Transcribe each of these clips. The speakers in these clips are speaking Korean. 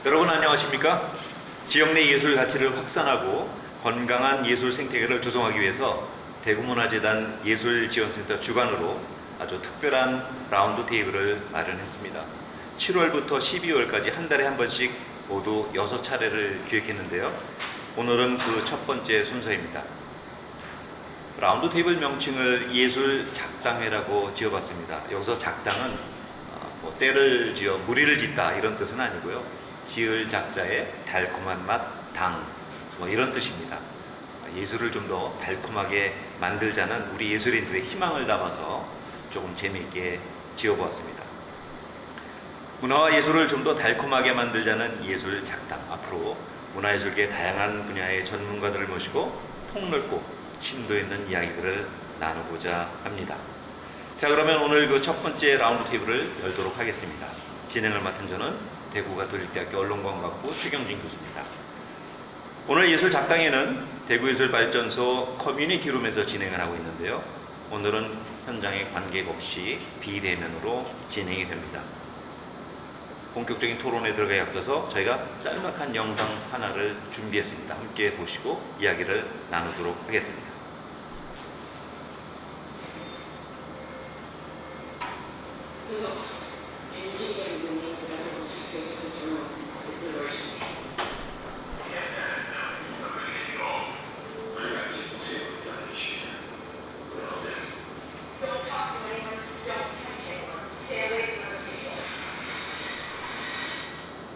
여러분 안녕하십니까? 지역 내 예술 가치를 확산하고 건강한 예술 생태계를 조성하기 위해서 대구문화재단 예술지원센터 주관으로 아주 특별한 라운드 테이블을 마련했습니다. 7월부터 12월까지 한 달에 한 번씩 모두 6차례를 기획했는데요. 오늘은 그 첫 번째 순서입니다. 라운드 테이블 명칭을 예술 작당회라고 지어봤습니다. 여기서 작당은 때를 지어 무리를 짓다 이런 뜻은 아니고요. 지을 작자의 달콤한 맛, 당 이런 뜻입니다. 예술을 좀 더 달콤하게 만들자는 우리 예술인들의 희망을 담아서 조금 재미있게 지어보았습니다. 문화와 예술을 좀 더 달콤하게 만들자는 예술 작당. 앞으로 문화예술계 다양한 분야의 전문가들을 모시고 폭넓고 심도 있는 이야기들을 나누고자 합니다. 자, 그러면 오늘 그 첫 번째 라운드 테이블을 열도록 하겠습니다. 진행을 맡은 저는 대구가톨릭대학교 언론관광부 최경진 교수입니다. 오늘 예술 작당에는 대구예술발전소 커뮤니티룸에서 진행을 하고 있는데요. 오늘은 현장에 관객 없이 비대면으로 진행이 됩니다. 본격적인 토론에 들어가기 앞서서 저희가 짤막한 영상 하나를 준비했습니다. 함께 보시고 이야기를 나누도록 하겠습니다.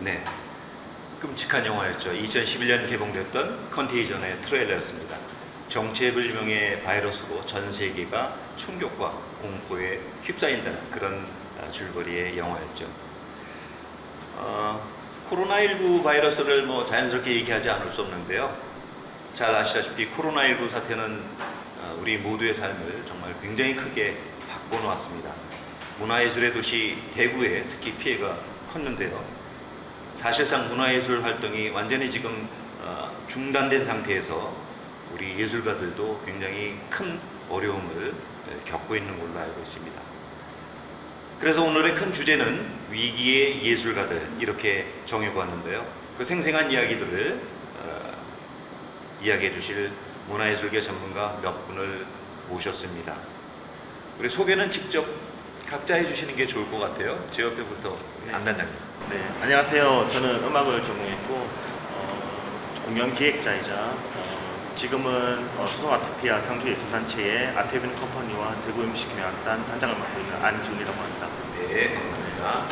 네, 끔찍한 영화였죠. 2011년 개봉됐던 컨테이전의 트레일러였습니다. 정체불명의 바이러스로 전 세계가 충격과 공포에 휩싸인다는 그런 줄거리의 영화였죠. 코로나19 바이러스를 자연스럽게 얘기하지 않을 수 없는데요. 잘 아시다시피 코로나19 사태는 우리 모두의 삶을 정말 굉장히 크게 바꿔놓았습니다. 문화예술의 도시 대구에 특히 피해가 컸는데요. 사실상 문화예술 활동이 완전히 지금 중단된 상태에서 우리 예술가들도 굉장히 큰 어려움을 겪고 있는 걸로 알고 있습니다. 그래서 오늘의 큰 주제는 위기의 예술가들 이렇게 정해보았는데요. 그 생생한 이야기들을 이야기해 주실 문화예술계 전문가 몇 분을 모셨습니다. 우리 소개는 직접 각자 해주시는 게 좋을 것 같아요. 제 옆에부터 안단장님. 네, 안녕하세요. 저는 음악을 전공했고 공연 기획자이자 지금은 수성아트피아 상주예술단체의 아트에비뉴 컴퍼니와 대구 음식경영단 단장을 맡고 있는 안지훈이라고 합니다. 네, 감사합니다.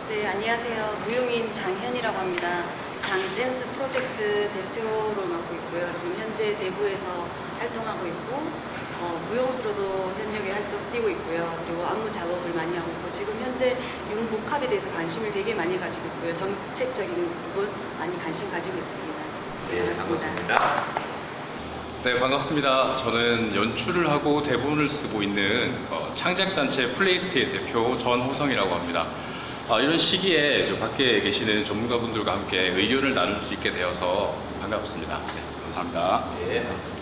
네, 안녕하세요. 무용인 장현이라고 합니다. 장댄스 프로젝트 대표로 맡고 있고요. 지금 현재 대구에서 활동하고 있고 무용수로도 현역에 뛰고 있고요. 그리고 안무 작업을 많이 하고 있고 지금 현재 융복합에 대해서 관심을 되게 많이 가지고 있고요. 정책적인 부분 많이 관심 가지고 있습니다. 네, 반갑습니다. 네, 반갑습니다. 저는 연출을 하고 대본을 쓰고 있는 창작단체 플레이스트의 대표 전호성이라고 합니다. 이런 시기에 밖에 계시는 전문가분들과 함께 의견을 나눌 수 있게 되어서 반갑습니다. 네, 감사합니다. 네, 감사합니다.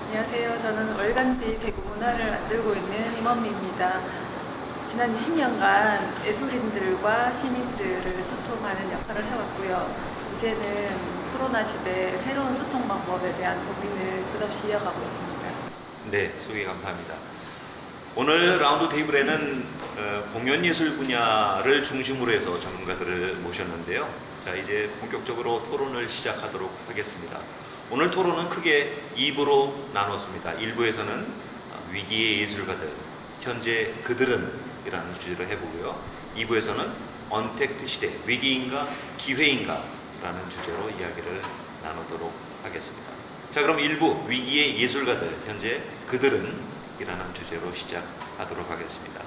안녕하세요. 저는 월간지 대구 문화를 만들고 있는 임원미입니다. 지난 20년간 예술인들과 시민들을 소통하는 역할을 해왔고요. 이제는 코로나 시대 새로운 소통 방법에 대한 고민을 끝없이 이어가고 있습니다. 네, 소개 감사합니다. 오늘 라운드 테이블에는 공연예술 분야를 중심으로 해서 전문가들을 모셨는데요. 자, 이제 본격적으로 토론을 시작하도록 하겠습니다. 오늘 토론은 크게 2부로 나눴습니다. 1부에서는 위기의 예술가들, 현재 그들은 이라는 주제로 해보고요. 2부에서는 언택트 시대, 위기인가 기회인가 라는 주제로 이야기를 나누도록 하겠습니다. 자, 그럼 1부 위기의 예술가들, 현재 그들은 이라는 주제로 시작하도록 하겠습니다.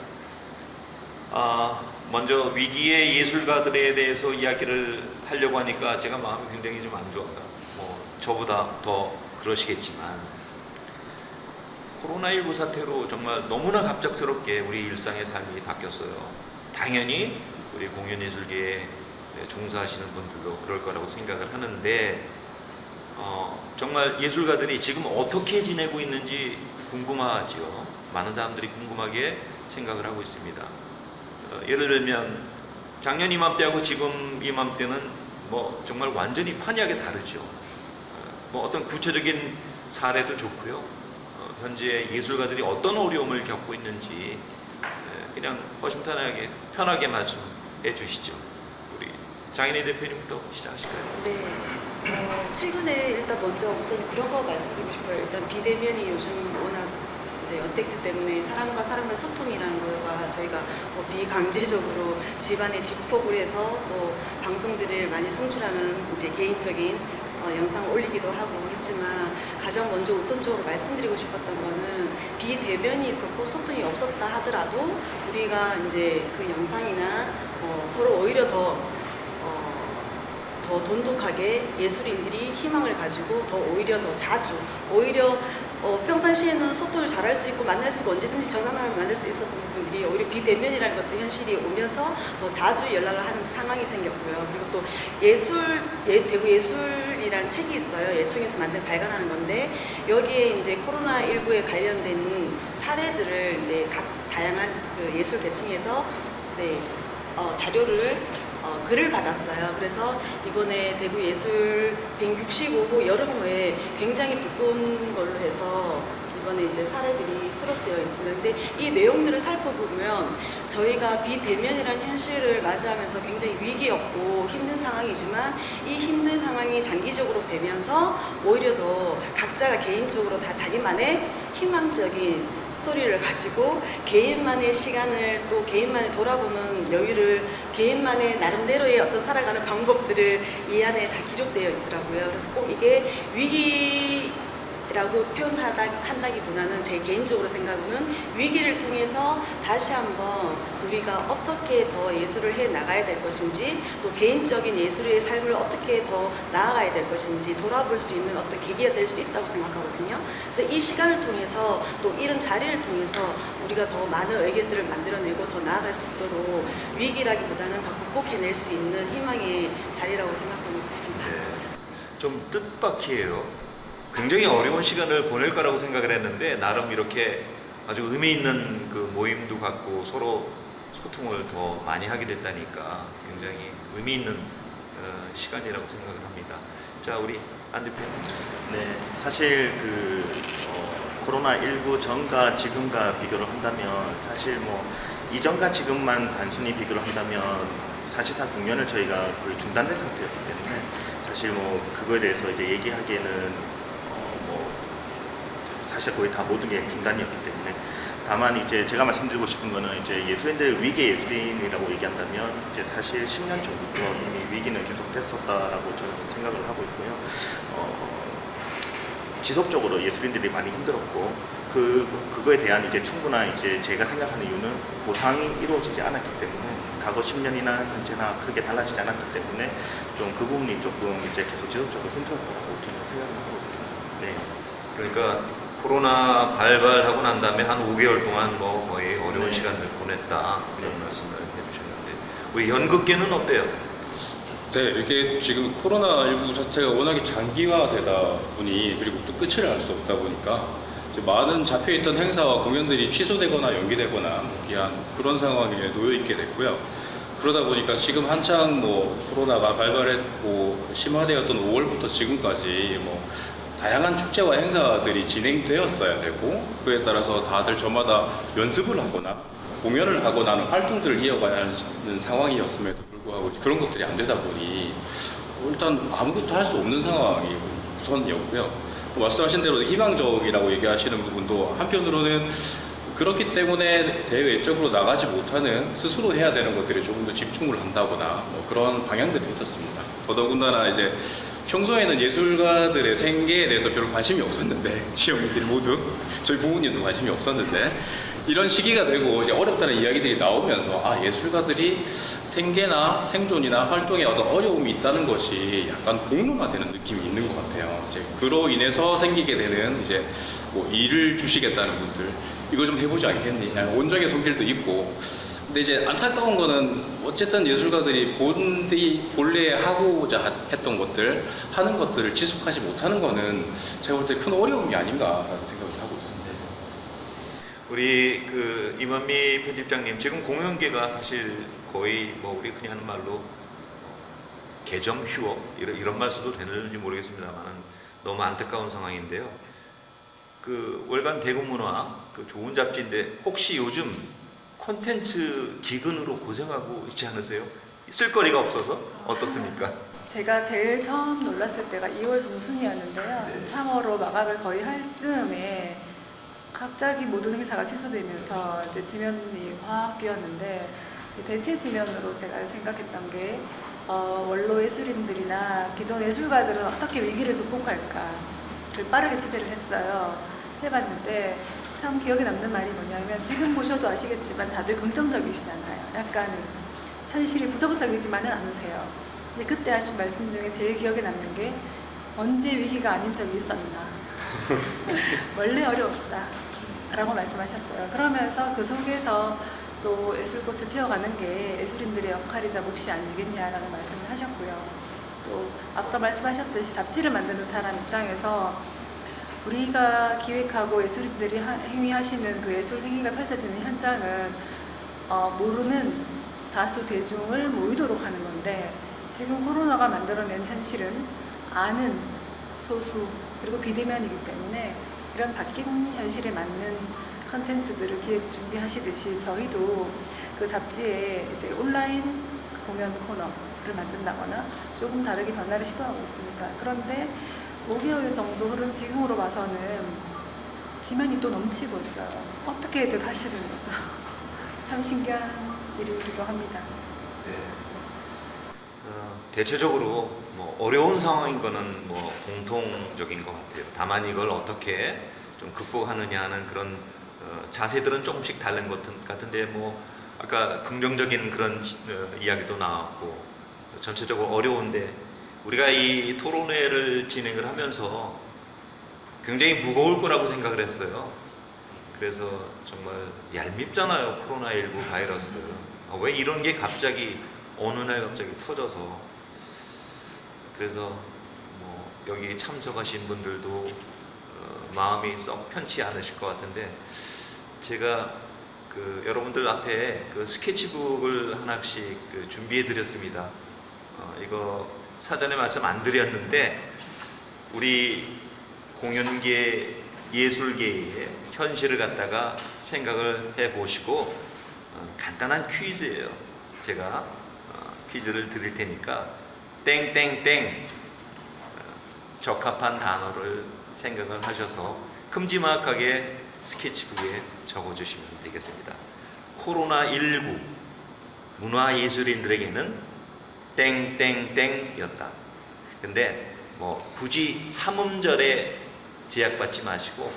먼저 위기의 예술가들에 대해서 이야기를 하려고 하니까 제가 마음이 굉장히 좀 안 좋아요. 저보다 더 그러시겠지만 코로나19 사태로 정말 너무나 갑작스럽게 우리 일상의 삶이 바뀌었어요. 당연히 우리 공연예술계에 종사하시는 분들도 그럴 거라고 생각을 하는데 정말 예술가들이 지금 어떻게 지내고 있는지 궁금하죠. 많은 사람들이 궁금하게 생각을 하고 있습니다. 예를 들면 작년 이맘때하고 지금 이맘때는 뭐 정말 완전히 판이하게 다르죠. 뭐 어떤 구체적인 사례도 좋고요. 현재 예술가들이 어떤 어려움을 겪고 있는지 그냥 허심탄회하게 편하게 말씀해 주시죠. 우리 장인희 대표님부터 시작하실까요? 네. 최근에 일단 먼저 우선 그런 거 말씀드리고 싶어요. 일단 비대면이 요즘 워낙 이제 언택트 때문에 사람과 사람의 소통이라는 거가 저희가 비강제적으로 집안에 집콕을 해서 또 방송들을 많이 송출하는 이제 개인적인 영상을 올리기도 하고 했지만 가장 먼저 우선적으로 말씀드리고 싶었던 거는 비대면이 있었고 소통이 없었다 하더라도 우리가 이제 그 영상이나 서로 오히려 더 돈독하게 예술인들이 희망을 가지고 더 오히려 더 자주 오히려 평상시에는 소통을 잘할 수 있고 만날 수가 언제든지 전화만 만날 수 있었던 부분들이 오히려 비대면이라는 것도 현실이 오면서 더 자주 연락을 하는 상황이 생겼고요. 그리고 또 대구 예술이라는 책이 있어요. 예총에서 만든 발간하는 건데 여기에 이제 코로나19에 관련된 사례들을 이제 각 다양한 그 예술 계층에서 자료를 글을 받았어요. 그래서 이번에 대구 예술 165호 여름호에 굉장히 두꺼운 걸로 해서 이번에 이제 사례들이 수록되어 있습니다. 근데 이 내용들을 살펴보면 저희가 비대면이라는 현실을 맞이하면서 굉장히 위기였고 힘든 상황이지만 이 힘든 상황이 장기적으로 되면서 오히려 더 각자가 개인적으로 다 자기만의 희망적인 스토리를 가지고 개인만의 시간을 또 개인만의 돌아보는 여유를 개인만의 나름대로의 어떤 살아가는 방법들을 이 안에 다 기록되어 있더라고요. 그래서 꼭 이게 위기라고 표현한다기보다는 제 개인적으로 생각은 위기를 통해서 다시 한번 우리가 어떻게 더 예술을 해 나가야 될 것인지 또 개인적인 예술의 삶을 어떻게 더 나아가야 될 것인지 돌아볼 수 있는 어떤 계기가 될 수 있다고 생각하거든요. 그래서 이 시간을 통해서 또 이런 자리를 통해서 우리가 더 많은 의견들을 만들어내고 더 나아갈 수 있도록 위기라기보다는 더 극복해낼 수 있는 희망의 자리라고 생각하고 있습니다. 네, 좀 뜻밖이에요. 굉장히 어려운 시간을 보낼 거라고 생각을 했는데 나름 이렇게 아주 의미 있는 그 모임도 갖고 서로 소통을 더 많이 하게 됐다니까 굉장히 의미 있는 시간이라고 생각을 합니다. 자, 우리 안 대표님. 네, 사실 코로나19 전과 지금과 비교를 한다면 사실 뭐 이전과 지금만 단순히 비교를 한다면 사실상 공연을 저희가 거의 중단된 상태였기 때문에 사실 뭐 그거에 대해서 이제 얘기하기에는 사실 거의 다 모든 게 중단이었기 때문에 다만 이제 제가 말씀드리고 싶은 거는 이제 예술인들 위기 예술인이라고 얘기한다면 이제 사실 10년 전부터 이미 위기는 계속됐었다라고 저는 생각을 하고 있고요. 지속적으로 예술인들이 많이 힘들었고 그거에 대한 이제 충분한 이제 제가 생각하는 이유는 보상이 이루어지지 않았기 때문에 과거 10년이나 현재나 크게 달라지지 않았기 때문에 좀 그 부분이 조금 이제 계속 지속적으로 힘들었다고 저는 생각을 하고 있습니다. 네. 그러니까 코로나 발발하고 난 다음에 한 5개월 동안 뭐 거의 어려운 네. 시간을 보냈다 이런 네. 말씀을 해주셨는데 우리 연극계는 어때요? 네, 이게 지금 코로나19 사태가 워낙에 장기화되다 보니 그리고 또 끝을 알 수 없다 보니까 이제 많은 잡혀있던 행사와 공연들이 취소되거나 연기되거나 기한 그런 상황에 놓여 있게 됐고요. 그러다 보니까 지금 한창 뭐 코로나가 발발했고 심화되었던 5월부터 지금까지 뭐 다양한 축제와 행사들이 진행되었어야 되고 그에 따라서 다들 저마다 연습을 하거나 공연을 하거나 하는 활동들을 이어가야 하는 상황이었음에도 불구하고 그런 것들이 안 되다 보니 일단 아무것도 할 수 없는 상황이 우선이었고요. 말씀하신 대로 희망적이라고 얘기하시는 부분도 한편으로는 그렇기 때문에 대외적으로 나가지 못하는 스스로 해야 되는 것들에 조금 더 집중을 한다거나 뭐 그런 방향들이 있었습니다. 더더군다나 이제 평소에는 예술가들의 생계에 대해서 별로 관심이 없었는데 지역민들이 모두 저희 부모님도 관심이 없었는데 이런 시기가 되고 이제 어렵다는 이야기들이 나오면서 예술가들이 생계나 생존이나 활동에 어떤 어려움이 있다는 것이 약간 공론화되는 느낌이 있는 것 같아요. 이제 그로 인해서 생기게 되는 이제 뭐 일을 주시겠다는 분들 이거 좀 해보지 않겠니? 온정의 손길도 있고. 근데 이제 안타까운 거는 어쨌든 예술가들이 본래 하고자 했던 것들, 하는 것들을 지속하지 못하는 거는 제가 볼 때 큰 어려움이 아닌가라는 생각을 하고 있습니다. 우리 그 임원미 편집장님, 지금 공연계가 사실 거의 뭐 우리 그냥 하는 말로 개점 휴업 이런 말 써도 되는지 모르겠습니다만 너무 안타까운 상황인데요. 그 월간 대구문화 그 좋은 잡지인데 혹시 요즘 콘텐츠 기근으로 고생하고 있지 않으세요? 쓸거리가 없어서 어떻습니까? 제가 제일 처음 놀랐을 때가 2월 중순이었는데요. 네. 3월로 마감을 거의 할 즈음에 갑자기 모든 행사가 취소되면서 이제 지면이 확 비었는데 대체 지면으로 제가 생각했던 게 원로 예술인들이나 기존 예술가들은 어떻게 위기를 극복할까를 빠르게 취재를 했어요. 해봤는데 참 기억에 남는 말이 뭐냐면 지금 보셔도 아시겠지만 다들 긍정적이시잖아요. 약간 현실이 부정적이지만은 않으세요. 근데 그때 하신 말씀 중에 제일 기억에 남는 게 언제 위기가 아닌 적이 있었나. 원래 어려웠다 라고 말씀하셨어요. 그러면서 그 속에서 또 예술꽃을 피워가는 게 예술인들의 역할이자 몫이 아니겠냐라는 말씀을 하셨고요. 또 앞서 말씀하셨듯이 잡지를 만드는 사람 입장에서 우리가 기획하고 예술인들이 행위하시는 그 예술 행위가 펼쳐지는 현장은 모르는 다수 대중을 모이도록 하는 건데 지금 코로나가 만들어낸 현실은 아는 소수 그리고 비대면이기 때문에 이런 바뀐 현실에 맞는 컨텐츠들을 기획 준비하시듯이 저희도 그 잡지에 이제 온라인 공연 코너를 만든다거나 조금 다르게 변화를 시도하고 있습니다. 그런데 5개월 정도 흐른 지금으로 봐서는 지면이 또 넘치고 있어요. 어떻게들 하시는 거죠? 참 신기한 일이기도 합니다. 네. 대체적으로 뭐 어려운 상황인 거는 뭐 공통적인 것 같아요. 다만 이걸 어떻게 좀 극복하느냐 하는 그런 자세들은 조금씩 다른 것 같은데 뭐 아까 긍정적인 그런 이야기도 나왔고 전체적으로 어려운데 우리가 이 토론회를 진행을 하면서 굉장히 무거울 거라고 생각을 했어요. 그래서 정말 얄밉잖아요. 코로나19 바이러스. 왜 이런 게 갑자기 어느 날 갑자기 터져서. 그래서 뭐 여기 참석하신 분들도 마음이 썩 편치 않으실 것 같은데 제가 그 여러분들 앞에 그 스케치북을 하나씩 그 준비해 드렸습니다. 이거 사전에 말씀 안 드렸는데 우리 공연계 예술계의 현실을 갖다가 생각을 해보시고 간단한 퀴즈예요. 제가 퀴즈를 드릴 테니까 땡땡땡 적합한 단어를 생각을 하셔서 큼지막하게 스케치북에 적어주시면 되겠습니다. 코로나19 문화예술인들에게는 땡땡땡이었다. 근데 뭐 굳이 3음절에 제약받지 마시고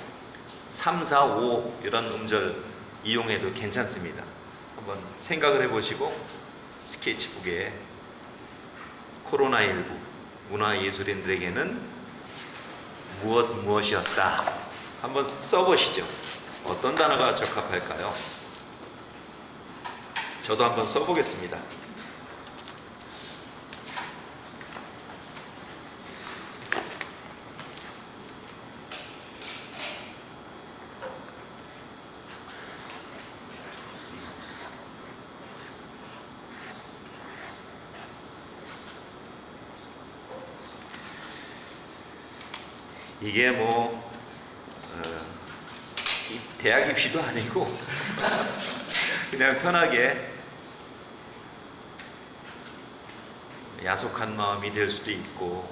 3, 4, 5 이런 음절 이용해도 괜찮습니다. 한번 생각을 해보시고 스케치북에 코로나19 문화예술인들에게는 무엇이었다 한번 써보시죠. 어떤 단어가 적합할까요? 저도 한번 써보겠습니다. 이게 뭐 대학 입시도 아니고 그냥 편하게 야속한 마음이 될 수도 있고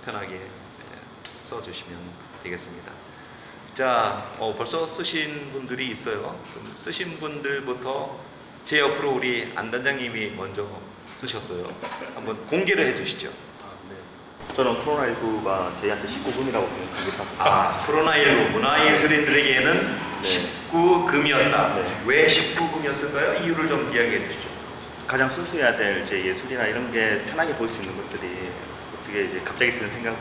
편하게 써주시면 되겠습니다. 자, 벌써 쓰신 분들이 있어요. 그럼 쓰신 분들부터 제 옆으로 우리 안 단장님이 먼저 쓰셨어요. 한번 공개를 해주시죠. 저는 코로나19가 저희한테 19금이라고 생각합니다. 코로나19 문화예술인들에게는 네. 19금이었다. 네. 왜 19금이었을까요? 이유를 좀 이야기해 주시죠. 가장 쓸어야 될 이제 예술이나 이런 게 편하게 볼 수 있는 것들이 어떻게 이제 갑자기 드는 생각은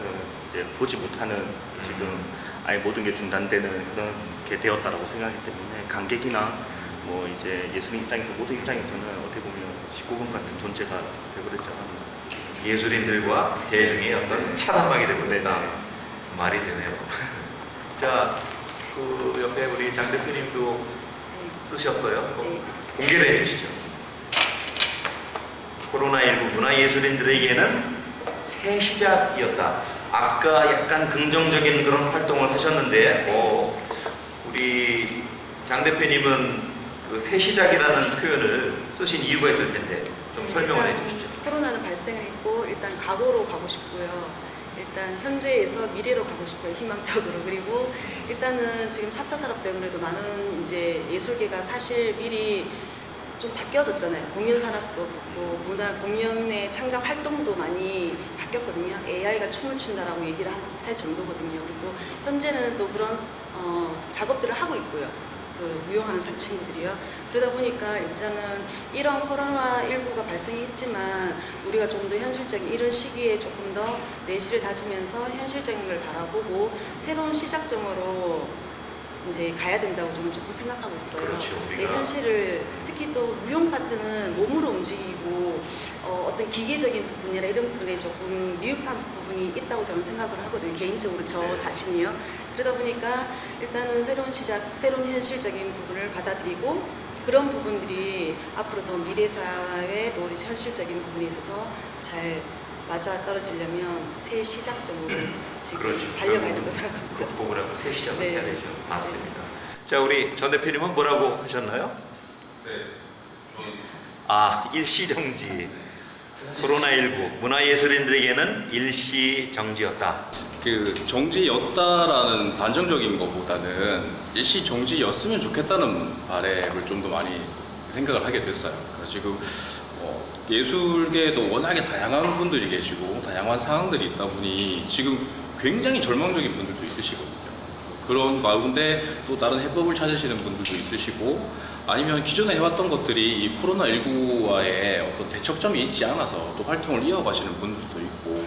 이제 보지 못하는 지금 아예 모든 게 중단되는 그런 게 되었다라고 생각하기 때문에 관객이나 뭐 이제 예술인 입장에서 모든 입장에서는 어떻게 보면 19금 같은 존재가 되버렸지 않았나. 예술인들과 대중의 어떤 차단막이 되버렸다. 네네. 말이 되네요. 자, 그 옆에 우리 장 대표님도 쓰셨어요. 네. 공개를 해주시죠. 코로나19 문화예술인들에게는 새 시작이었다. 아까 약간 긍정적인 그런 활동을 하셨는데, 우리 장 대표님은 그 새 시작이라는 표현을 쓰신 이유가 있을 텐데 좀 설명을 해주시죠. 코로나는 발생을 했고 일단 과거로 가고 싶고요. 일단 현재에서 미래로 가고 싶어요. 희망적으로. 그리고 일단은 지금 4차 산업 때문에도 많은 이제 예술계가 사실 미리 좀 바뀌어졌잖아요. 공연 산업도 그렇고 문화 공연의 창작 활동도 많이 바뀌었거든요. AI가 춤을 춘다라고 얘기를 할 정도거든요. 그리고 또 현재는 또 그런 작업들을 하고 있고요. 그 무용하는 친구들이요. 그러다 보니까 일단은 이런 코로나19가 발생했지만 우리가 좀 더 현실적인 이런 시기에 조금 더 내실을 다지면서 현실적인 걸 바라보고 새로운 시작점으로 이제 가야 된다고 저는 조금 생각하고 있어요. 그렇죠. 네, 현실을 특히 또 무용 파트는 몸으로 움직이고 어떤 기계적인 부분이나 이런 부분에 조금 미흡한 부분이 있다고 저는 생각을 하거든요. 개인적으로 저 자신이요. 그러다 보니까 일단은 새로운 시작, 새로운 현실적인 부분을 받아들이고 그런 부분들이 앞으로 더 미래 사회에 또 현실적인 부분에 있어서 잘 맞아 떨어지려면 새 시작점으로 지금 그렇죠. 달려가야 된다고 생각합니다. 극복을 하고 새 시작을 네. 해야 되죠. 맞습니다. 자, 우리 전 대표님은 뭐라고 하셨나요? 네, 저는 일시정지. 코로나19 문화예술인들에게는 일시정지였다. 그 정지였다라는 단정적인 것보다는 일시 정지였으면 좋겠다는 바람을 좀 더 많이 생각을 하게 됐어요. 그래서 지금 예술계에도 워낙에 다양한 분들이 계시고 다양한 상황들이 있다 보니 지금 굉장히 절망적인 분들도 있으시거든요. 그런 가운데 또 다른 해법을 찾으시는 분들도 있으시고 아니면 기존에 해왔던 것들이 이 코로나19와의 어떤 대척점이 있지 않아서 또 활동을 이어가시는 분들도 있고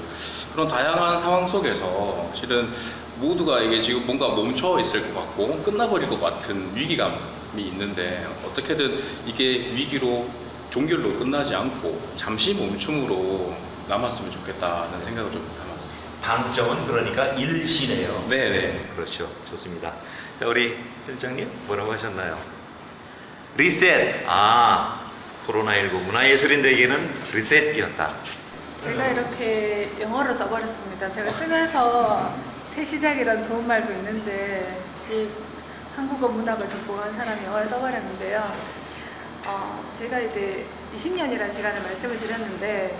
그런 다양한 상황 속에서 실은 모두가 이게 지금 뭔가 멈춰 있을 것 같고 끝나버릴 것 같은 위기감이 있는데 어떻게든 이게 위기로 종결로 끝나지 않고 잠시 멈춤으로 남았으면 좋겠다는 생각을 좀 담았어요. 방점은 그러니까 일시네요. 네네. 그렇죠. 좋습니다. 자, 우리 팀장님 뭐라고 하셨나요? 리셋. 코로나19 문화예술인들에게는 리셋이었다. 제가 이렇게 영어로 써버렸습니다. 제가 쓰면서 새 시작이란 좋은 말도 있는데 이 한국어 문학을 전공한 사람이 영어를 써버렸는데요. 제가 이제 20년이라는 시간을 말씀을 드렸는데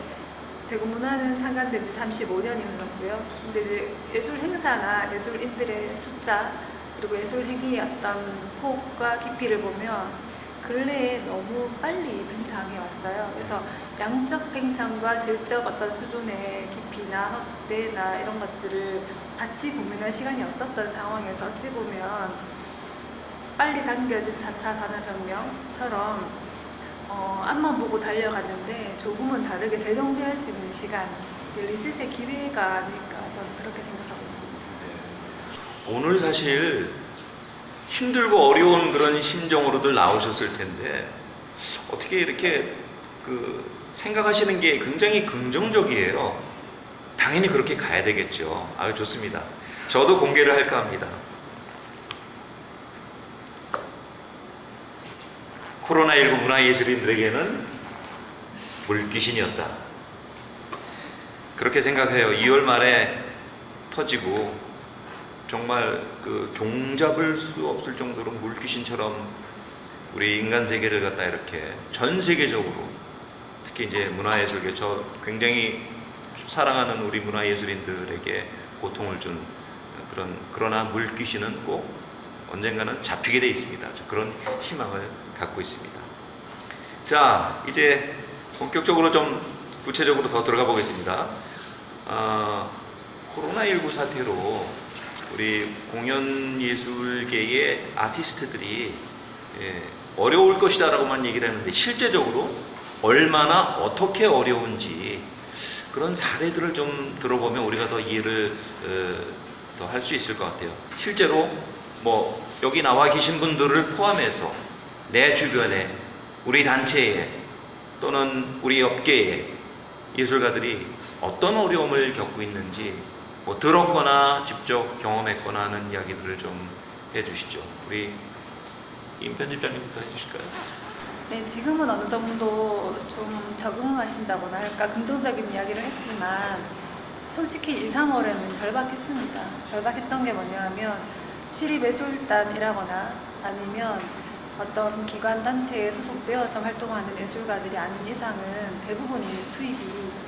대구 문화는 창간된 지 35년이 흘렀고요. 근데 이제 예술 행사나 예술인들의 숫자 그리고 예술 행위의 어떤 폭과 깊이를 보면 근래에 너무 빨리 팽창해 왔어요. 그래서 양적 팽창과 질적 어떤 수준의 깊이나 확대나 이런 것들을 같이 고민할 시간이 없었던 상황에서 어찌 보면 빨리 당겨진 4차 산업혁명처럼 앞만 보고 달려갔는데 조금은 다르게 재정비할 수 있는 시간, 리셋의 기회가 아닐까 저는 그렇게 생각하고 있습니다. 오늘 사실 힘들고 어려운 그런 심정으로들 나오셨을 텐데 어떻게 이렇게 생각하시는 게 굉장히 긍정적이에요. 당연히 그렇게 가야 되겠죠. 좋습니다. 저도 공개를 할까 합니다. 코로나19 문화예술인들에게는 물귀신이었다. 그렇게 생각해요. 2월 말에 터지고 정말 종잡을 수 없을 정도로 물귀신처럼 우리 인간 세계를 갖다 이렇게 전 세계적으로 특히 이제 문화예술계 저 굉장히 사랑하는 우리 문화예술인들에게 고통을 준 그러나 물귀신은 꼭 언젠가는 잡히게 돼 있습니다. 그런 희망을 갖고 있습니다. 자, 이제 본격적으로 좀 구체적으로 더 들어가 보겠습니다. 코로나19 사태로 우리 공연예술계의 아티스트들이 어려울 것이다라고만 얘기를 하는데 실제적으로 얼마나 어떻게 어려운지 그런 사례들을 좀 들어보면 우리가 더 이해를 더 할 수 있을 것 같아요. 실제로 여기 나와 계신 분들을 포함해서 내 주변에 우리 단체에 또는 우리 업계에 예술가들이 어떤 어려움을 겪고 있는지 들었거나 직접 경험했거나 하는 이야기들을 좀 해주시죠. 우리 임 편집장님부터 해주실까요? 네, 지금은 어느 정도 좀 적응하신다거나 할까 긍정적인 이야기를 했지만 솔직히 1, 3월에는 절박했습니다. 절박했던 게 뭐냐면 시립예술단이라거나 아니면 어떤 기관 단체에 소속되어서 활동하는 예술가들이 아닌 이상은 대부분이 수입이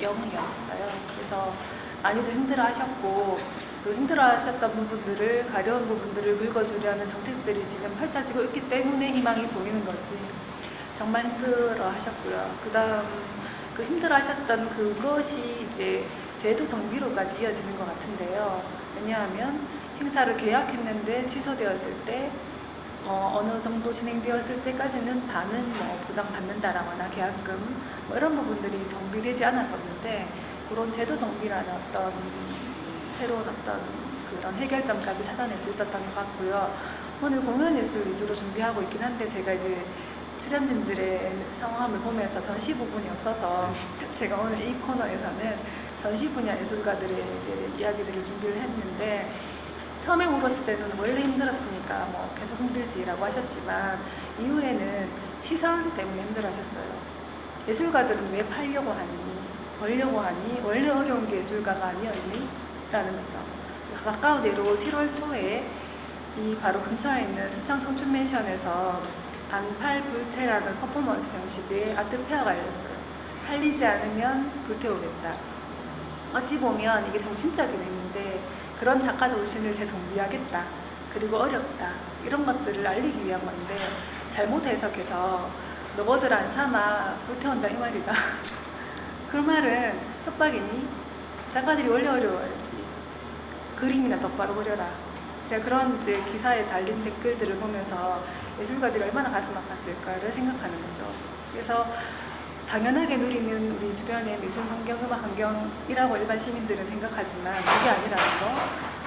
0이었어요. 그래서 많이들 힘들어하셨고 그 힘들어하셨던 부분들을 가려운 부분들을 긁어주려는 정책들이 지금 펼쳐지고 있기 때문에 희망이 보이는 거지. 정말 힘들어하셨고요. 그다음 그 힘들어하셨던 그것이 이제 제도 정비로까지 이어지는 것 같은데요. 왜냐하면 행사를 계약했는데 취소되었을 때 어느 정도 진행되었을 때까지는 반은 뭐 보장받는다라거나 계약금 뭐 이런 부분들이 정비되지 않았었는데 그런 제도 정비라는 어떤 새로운 어떤 그런 해결점까지 찾아낼 수 있었던 것 같고요. 오늘 공연 예술 위주로 준비하고 있긴 한데 제가 이제 출연진들의 성함을 보면서 전시 부분이 없어서 제가 오늘 이 코너에서는 전시 분야 예술가들의 이제 이야기들을 준비를 했는데 처음에 오셨을 때는 원래 힘들었으니까 뭐 계속 힘들지라고 하셨지만 이후에는 시선 때문에 힘들어하셨어요. 예술가들은 왜 팔려고 하니? 벌려고 하니? 원래 어려운 게 예술가가 아니었니? 라는 거죠. 가까운 예로 7월 초에 이 바로 근처에 있는 수창 청춘맨션에서 안팔 불태라는 퍼포먼스 형식의 아트 페어가 열렸어요. 팔리지 않으면 불태우겠다. 어찌 보면 이게 정신적인 의미인데 그런 작가 정신을 재정비하겠다. 그리고 어렵다. 이런 것들을 알리기 위한 건데 잘못 해석해서 너희들 안 삼아 불태운다 이 말이다. 그 말은 협박이니? 작가들이 원래 어려워야지. 그림이나 똑바로 그려라. 제가 그런 이제 기사에 달린 댓글들을 보면서 예술가들이 얼마나 가슴 아팠을까를 생각하는 거죠. 그래서 당연하게 누리는 우리 주변의 미술 환경, 음악 환경이라고 일반 시민들은 생각하지만 그게 아니라는 거.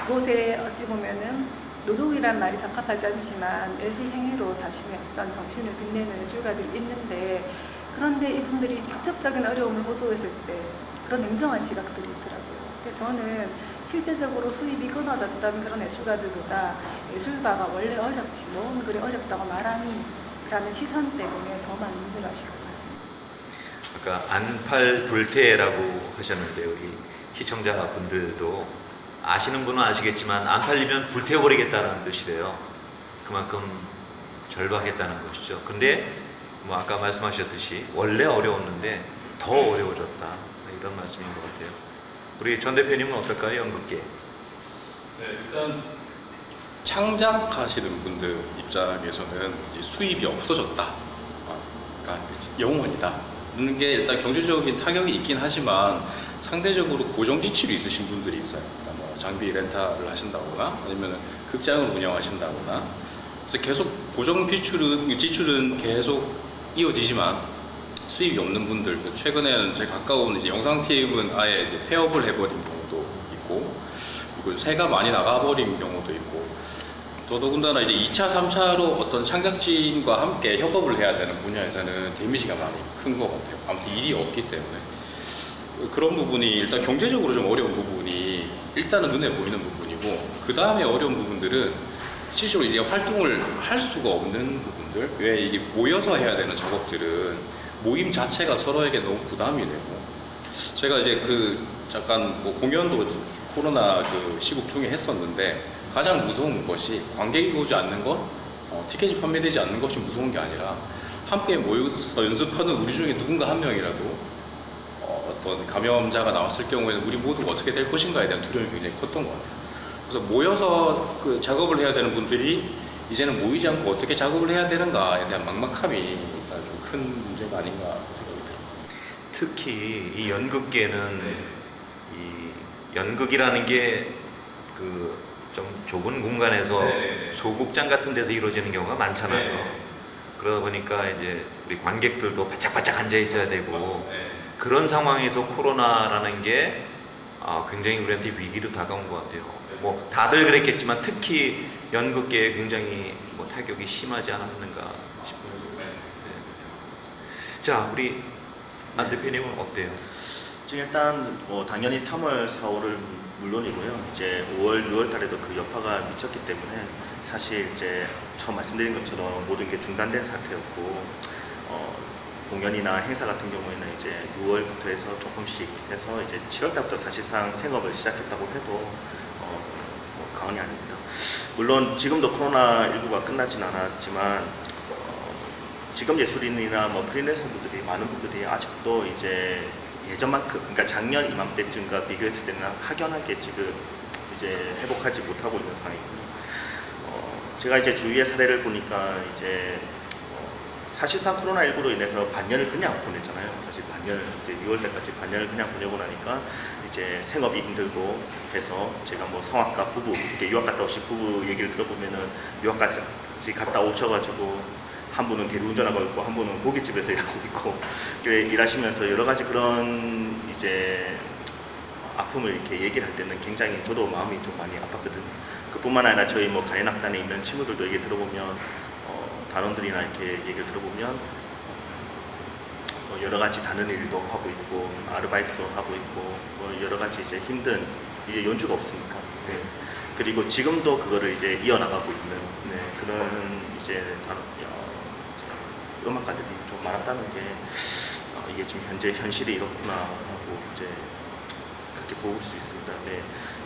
그곳에 어찌 보면은 노동이란 말이 적합하지 않지만 예술 행위로 자신의 어떤 정신을 빛내는 예술가들이 있는데 그런데 이분들이 직접적인 어려움을 호소했을 때 그런 냉정한 시각들이 있더라고요. 그래서 저는 실제적으로 수입이 끊어졌던 그런 예술가들보다 예술가가 원래 어렵지 뭐 그래 어렵다고 말하니 라는 시선 때문에 더 많이 힘들어하실 것 같습니다. 아까 안팔 불태라고 하셨는데 우리 시청자분들도 아시는 분은 아시겠지만 안 팔리면 불태워버리겠다는 뜻이래요. 그만큼 절박했다는 것이죠. 근데 뭐 아까 말씀하셨듯이 원래 어려웠는데 더 어려워졌다 이런 말씀인 것 같아요. 우리 전 대표님은 어떨까요? 연극계. 네, 일단 창작하시는 분들 입장에서는 이제 수입이 없어졌다. 그러니까 영원이다. 는 게 일단 경제적인 타격이 있긴 하지만 상대적으로 고정 지출이 있으신 분들이 있어요. 그러니까 뭐 장비 렌탈을 하신다거나 아니면 극장을 운영하신다거나 그래서 계속 고정 지출은 계속 이어지지만 수입이 없는 분들 최근에는 제 가까운 이제 영상 팀은 아예 이제 폐업을 해버린 경우도 있고 그리고 새가 많이 나가버린 경우도 있고 또 더군다나 이제 2차, 3차로 어떤 창작진과 함께 협업을 해야 되는 분야에서는 데미지가 많이 큰 것 같아요. 아무튼 일이 없기 때문에 그런 부분이 일단 경제적으로 좀 어려운 부분이 일단은 눈에 보이는 부분이고 그 다음에 어려운 부분들은 실제로 이제 활동을 할 수가 없는 부분들 왜 이게 모여서 해야 되는 작업들은 모임 자체가 서로에게 너무 부담이 되고 제가 이제 그 잠깐 뭐 공연도 코로나 그 시국 중에 했었는데 가장 무서운 것이 관객이 오지 않는 것, 티켓이 판매되지 않는 것이 무서운 게 아니라 함께 모여서 연습하는 우리 중에 누군가 한 명이라도 어떤 감염자가 나왔을 경우에는 우리 모두가 어떻게 될 것인가에 대한 두려움이 굉장히 컸던 것 같아요. 그래서 모여서 그 작업을 해야 되는 분들이 이제는 모이지 않고 어떻게 작업을 해야 되는가에 대한 막막함이 일단 좀 큰 문제가 아닌가 생각이 들어요. 특히 이 연극계는 이 연극이라는 게 그 좀 좁은 공간에서 소극장 같은 데서 이루어지는 경우가 많잖아요. 그러다 보니까 이제 우리 관객들도 바짝바짝 앉아 있어야 되고 그런 상황에서 코로나라는 게 굉장히 우리한테 위기로 다가온 것 같아요. 뭐 다들 그랬겠지만 특히 연극계에 굉장히 뭐 타격이 심하지 않았는가 싶어요. 자, 우리 안 대표님은 어때요? 지금 일단 당연히 3월, 4월을 물론이고요. 이제 5월, 6월 달에도 그 여파가 미쳤기 때문에 사실 이제 처음 말씀드린 것처럼 모든 게 중단된 상태였고 공연이나 행사 같은 경우에는 이제 6월부터 해서 조금씩 해서 이제 7월 달부터 사실상 생업을 시작했다고 해도 과언이 아닙니다. 물론 지금도 코로나19가 끝나진 않았지만 지금 예술인이나 뭐 프리랜서 분들이 많은 분들이 아직도 이제 예전만큼, 그러니까 작년 이맘때쯤과 비교했을 때는 확연하게 지금 이제 회복하지 못하고 있는 상황이고요. 제가 이제 주위의 사례를 보니까 이제 사실상 코로나19로 인해서 반년을 그냥 보냈잖아요. 사실 반년, 이제 6월 때까지 반년을 그냥 보내고 나니까 이제 생업이 힘들고 해서 제가 뭐 성악가 부부, 이렇게 유학 갔다 오신 부부 얘기를 들어보면은 유학까지 갔다 오셔가지고 한 분은 대리운전하고 있고 한 분은 고깃집에서 일하고 있고 일하시면서 여러 가지 그런 이제 아픔을 이렇게 얘기를 할 때는 굉장히 저도 마음이 좀 많이 아팠거든요. 그뿐만 아니라 저희 뭐 가연악단에 있는 친구들도 얘기 들어보면 단원들이나 이렇게 얘기를 들어보면 여러 가지 다른 일도 하고 있고 아르바이트도 하고 있고 여러 가지 이제 힘든 이게 연주가 없으니까 네. 그리고 지금도 그거를 이제 이어나가고 있는 네. 그런 이제 음악가들이 좀 많았다는 게 이게 지금 현재 현실이 이렇구나 하고 이제 그렇게 볼 수 있습니다. 네.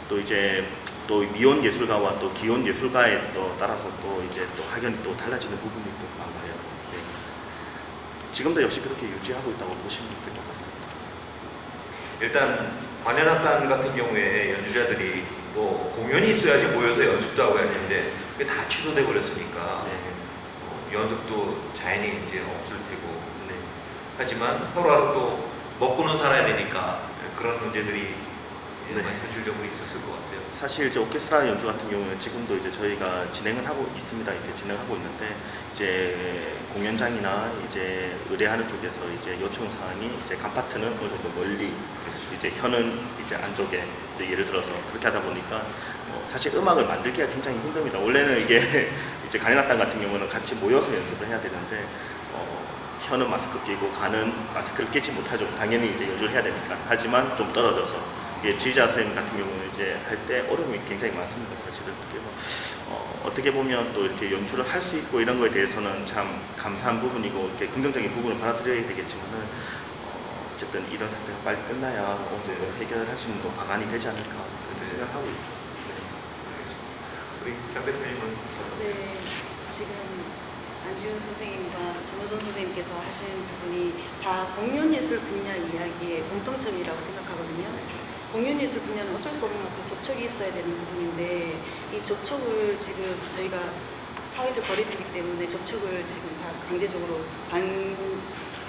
또 이제 또 미혼 예술가와 또 기혼 예술가에 또 따라서 또 이제 또 확연히 또 달라지는 부분이 또 많고요. 네. 지금도 역시 그렇게 유지하고 있다고 보시면 될 것 같습니다. 일단 관현악단 같은 경우에 연주자들이 뭐 공연이 있어야지 모여서 연습도 하고 해야 되는데 그게 다 취소돼 버렸으니까 네. 연습도 자연히 이제 없을 테고 네. 하지만 하루하루 또 먹고는 살아야 되니까 그런 문제들이 네. 현실적으로 있었을 것 같아요. 사실 이제 오케스트라 연주 같은 경우는 지금도 이제 저희가 진행을 하고 있습니다. 이렇게 진행하고 있는데 이제 공연장이나 이제 의뢰하는 쪽에서 이제 요청 사항이 이제 간파트는 어느 정도 멀리 이제 현은 이제 안쪽에 이제 예를 들어서 그렇게 하다 보니까 사실 음악을 만들기가 굉장히 힘듭니다. 원래는 이게 이제 가연악단 같은 경우는 같이 모여서 연습을 해야 되는데 현은 마스크 끼고 간은 마스크를 끼지 못하죠. 당연히 이제 연주를 해야 되니까. 하지만 좀 떨어져서 지휘자 선생님 같은 경우는 이제 할 때 어려움이 굉장히 많습니다. 사실은. 그래서 어떻게 보면 또 이렇게 연주를 할 수 있고 이런 거에 대해서는 참 감사한 부분이고 이렇게 긍정적인 부분을 받아들여야 되겠지만은 어쨌든 이런 사태가 빨리 끝나야 이제 해결할 수 있는 또 방안이 되지 않을까 그렇게 생각하고 있습니다. 우리 장 대표님은 네, 지금 안지훈 선생님과 정호선 선생님께서 하신 부분이 다 공연예술 분야 이야기의 공통점이라고 생각하거든요. 공연예술 분야는 어쩔 수 없는 그 접촉이 있어야 되는 부분인데 이 접촉을 지금 저희가 사회적 거리두기 때문에 접촉을 지금 다 강제적으로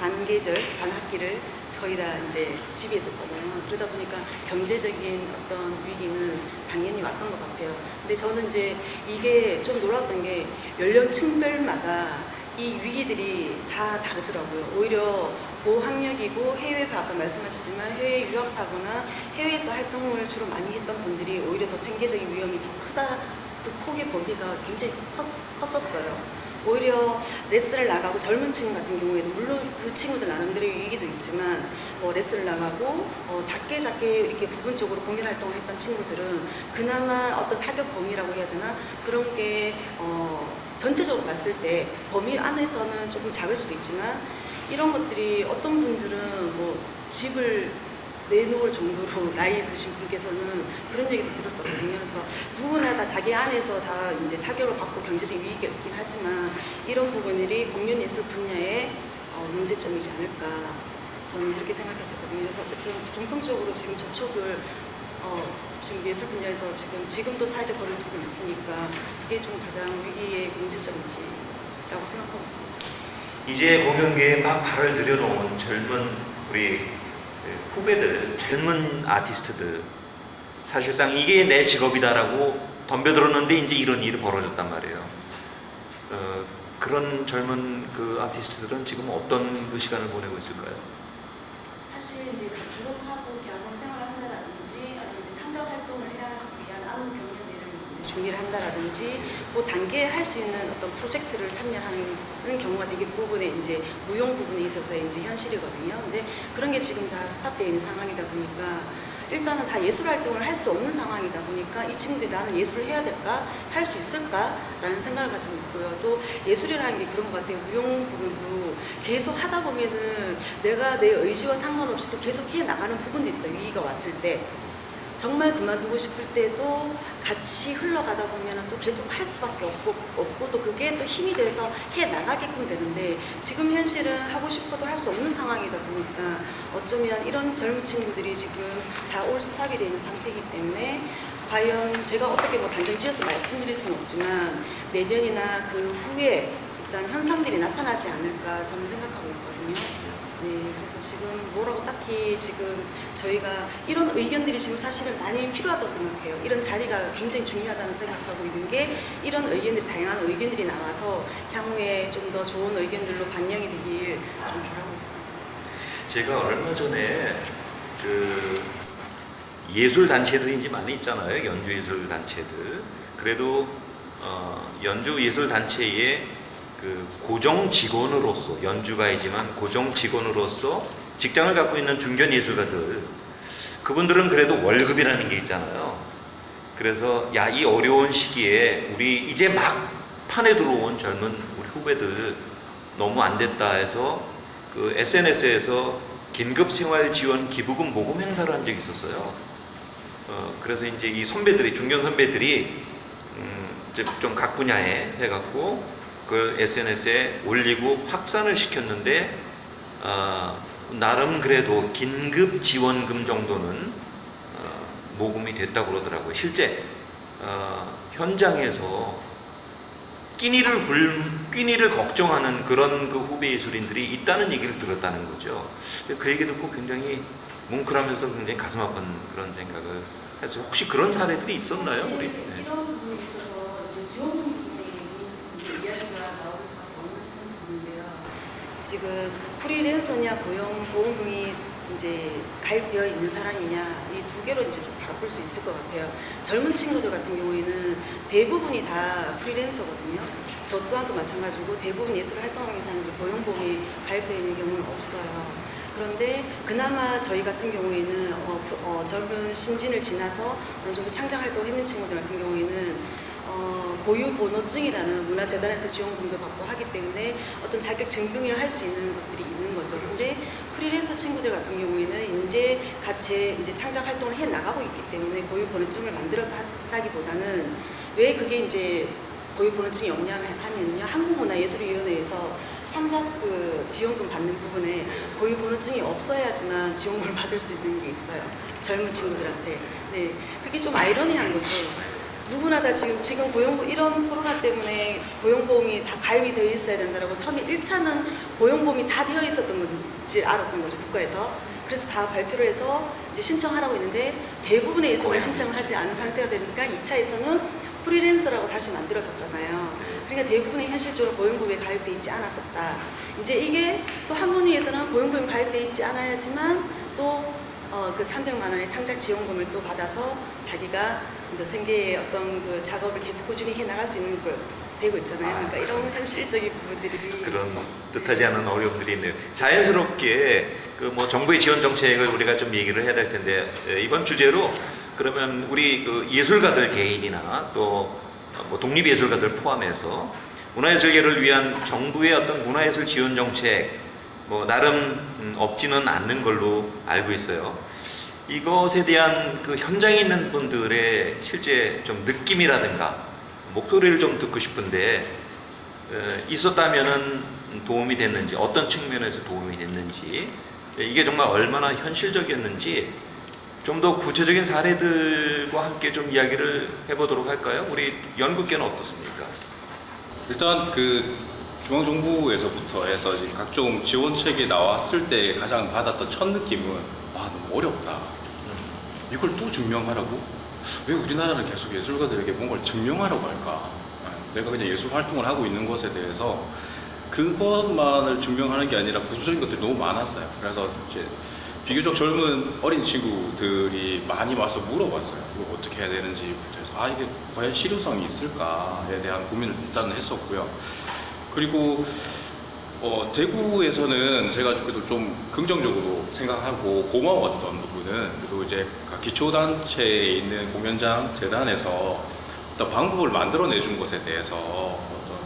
반계절, 반학기를 저희 다 이제 집에 있었잖아요. 그러다 보니까 경제적인 어떤 위기는 당연히 왔던 것 같아요. 근데 저는 이제 이게 좀 놀랐던 게 연령층별마다 이 위기들이 다 다르더라고요. 오히려 고학력이고 해외 아까 말씀하셨지만 해외 유학하거나 해외에서 활동을 주로 많이 했던 분들이 오히려 더 생계적인 위험이 더 크다. 그 폭의 범위가 굉장히 컸었어요. 오히려 레슨을 나가고 젊은 층 같은 경우에도 물론 그 친구들 나름대로 위기도 있지만 레슨을 나가고 작게 이렇게 부분적으로 공연 활동을 했던 친구들은 그나마 어떤 타격 범위라고 해야 되나 그런 게 전체적으로 봤을 때 범위 안에서는 조금 작을 수도 있지만 이런 것들이 어떤 분들은 뭐 집을 내놓을 정도로 나이 있으신 분께서는 그런 얘기도 들었었거든요. 그래서 누구나 다 자기 안에서 다 이제 타격을 받고 경제적인 위기가 있긴 하지만 이런 부분들이 공연예술 분야의 문제점이지 않을까 저는 그렇게 생각했었거든요. 그래서 어쨌든 공통적으로 지금 접촉을 지금 예술 분야에서 지금도 사회적 거리를 두고 있으니까 이게 좀 가장 위기의 문제점이지라고 생각하고 있습니다. 이제 공연계에 막 발을 들여놓은 젊은 우리 후배들, 젊은 아티스트들 사실상 이게 내 직업이다라고 덤벼들었는데 이제 이런 일이 벌어졌단 말이에요. 그런 젊은 그 아티스트들은 지금 어떤 그 시간을 보내고 있을까요? 사실 이제 졸업하고 대학원 생활을 한다든지 아니면 이제 창작 활동을 해야 위한 아무 경연대를 이제 준비를 한다라든지 그 단계에 할 수 있는 어떤 프로젝트를 참여하는 경우가 되게 부분에 이제 무용 부분에 있어서 이제 현실이거든요. 근데 그런 게 지금 다 스탑되어 있는 상황이다 보니까 일단은 다 예술 활동을 할 수 없는 상황이다 보니까 이 친구들이 나는 예술을 해야 될까? 할 수 있을까?라는 생각을 가지고 있고요. 또 예술이라는 게 그런 것 같아요. 무용 부분도 계속 하다 보면은 내가 내 의지와 상관없이 또 계속 해 나가는 부분도 있어요. 위기가 왔을 때. 정말 그만두고 싶을 때도 같이 흘러가다 보면 또 계속 할 수밖에 없고 또 그게 또 힘이 돼서 해 나가게끔 되는데 지금 현실은 하고 싶어도 할 수 없는 상황이다 보니까 어쩌면 이런 젊은 친구들이 지금 다 올스탑이 되는 상태이기 때문에 과연 제가 어떻게 뭐 단정 지어서 말씀드릴 수는 없지만 내년이나 그 후에 일단 현상들이 나타나지 않을까 저는 생각하고 있거든요. 네, 그래서 지금 뭐라고 딱히 지금 저희가 이런 의견들이 지금 사실은 많이 필요하다고 생각해요. 이런 자리가 굉장히 중요하다는 생각하고 있는 게 이런 의견들이 다양한 의견들이 나와서 향후에 좀 더 좋은 의견들로 반영이 되길 좀 바라고 있습니다. 제가 얼마 전에 그 예술 단체들이 이제 많이 있잖아요. 연주 예술 단체들. 그래도 연주 예술 단체의 그 고정 직원으로서 연주가이지만 고정 직원으로서 직장을 갖고 있는 중견 예술가들 그분들은 그래도 월급이라는 게 있잖아요. 그래서 야, 이 어려운 시기에 우리 이제 막 판에 들어온 젊은 우리 후배들 너무 안 됐다 해서 그 SNS에서 긴급 생활 지원 기부금 모금 행사를 한 적이 있었어요. 그래서 이제 이 선배들이 중견 선배들이 이제 좀 각 분야에 해갖고 그걸 SNS에 올리고 확산을 시켰는데 나름 그래도 긴급 지원금 정도는 모금이 됐다고 그러더라고요. 실제 현장에서 끼니를 걱정하는 그런 그 후배 예술인들이 있다는 얘기를 들었다는 거죠. 그 얘기 듣고 굉장히 뭉클하면서 굉장히 가슴 아픈 그런 생각을 해서 혹시 그런 사례들이 있었나요? 우리? 네. 이런 부분에 있어서 이제 지원금 부분에 이제 이야기가 나올 수밖에 없는 부분인데요. 지금 프리랜서냐 보험금이 이제 가입되어 있는 사람이냐 이 두 개로 이제 좀 바라볼 수 있을 것 같아요. 젊은 친구들 같은 경우에는 대부분이 다 프리랜서거든요. 저 또한도 마찬가지고 대부분 예술 활동하기 위해서는 보험금이 가입되어 있는 경우는 없어요. 그런데 그나마 저희 같은 경우에는 젊은 신진을 지나서 어느 정도 창작 활동을 했는 친구들 같은 경우에는 보유번호증이라는 문화재단에서 지원금도 받고 하기 때문에 어떤 자격 증명을 할 수 있는 것들이 있는 거죠. 근데 프리랜서 친구들 같은 경우에는 이제 창작 활동을 해 나가고 있기 때문에 보유번호증을 만들어서 하기보다는 왜 그게 이제 보유번호증이 없냐면요. 한국문화예술위원회에서 창작 그 지원금 받는 부분에 보유번호증이 없어야지만 지원금을 받을 수 있는 게 있어요. 젊은 친구들한테. 네, 그게 좀 아이러니한 거죠. 누구나 다 지금 고용보험 이런 코로나 때문에 고용보험이 다 가입이 되어 있어야 된다라고 처음에 1차는 고용보험이 다 되어 있었던 건지 알았던 거죠, 국가에서. 그래서 다 발표를 해서 이제 신청하라고 했는데 대부분의 예술을 신청을 하지 않은 상태가 되니까 2차에서는 프리랜서라고 다시 만들어졌잖아요. 그러니까 대부분의 현실적으로 고용보험에 가입되어 있지 않았었다. 이제 이게 또 한문위에서는 고용보험에 가입되어 있지 않아야지만 또 그 300만 원의 창작 지원금을 또 받아서 자기가 생계의 어떤 그 작업을 계속 꾸준히 해 나갈 수 있는 걸 되고 있잖아요. 그러니까 이런 현실적인 부분들이 그런 뜻하지 않은 어려움들이 있네요. 자연스럽게 그 뭐 정부의 지원 정책을 우리가 좀 얘기를 해야 될 텐데 이번 주제로 그러면 우리 그 예술가들 개인이나 또 뭐 독립예술가들 포함해서 문화예술계를 위한 정부의 어떤 문화예술 지원 정책 뭐 나름 없지는 않는 걸로 알고 있어요. 이것에 대한 그 현장에 있는 분들의 실제 좀 느낌이라든가 목소리를 좀 듣고 싶은데 있었다면은 도움이 됐는지 어떤 측면에서 도움이 됐는지 이게 정말 얼마나 현실적이었는지 좀 더 구체적인 사례들과 함께 좀 이야기를 해보도록 할까요? 우리 연극계는 어떻습니까? 일단 그 중앙정부에서부터 해서 지금 각종 지원책이 나왔을 때 가장 받았던 첫 느낌은 와 너무 어렵다. 이걸 또 증명하라고? 왜 우리나라는 계속 예술가들에게 뭔가를 증명하라고 할까? 내가 그냥 예술 활동을 하고 있는 것에 대해서 그것만을 증명하는 게 아니라 부수적인 것들이 너무 많았어요. 그래서 이제 비교적 젊은 어린 친구들이 많이 와서 물어봤어요. 이거 어떻게 해야 되는지부터 해서 이게 과연 실효성이 있을까에 대한 고민을 일단은 했었고요. 그리고 대구에서는 제가 그래도 좀 긍정적으로 생각하고 고마웠던 부분은 그래도 이제 각 기초단체에 있는 공연장 재단에서 어떤 방법을 만들어내준 것에 대해서 어떤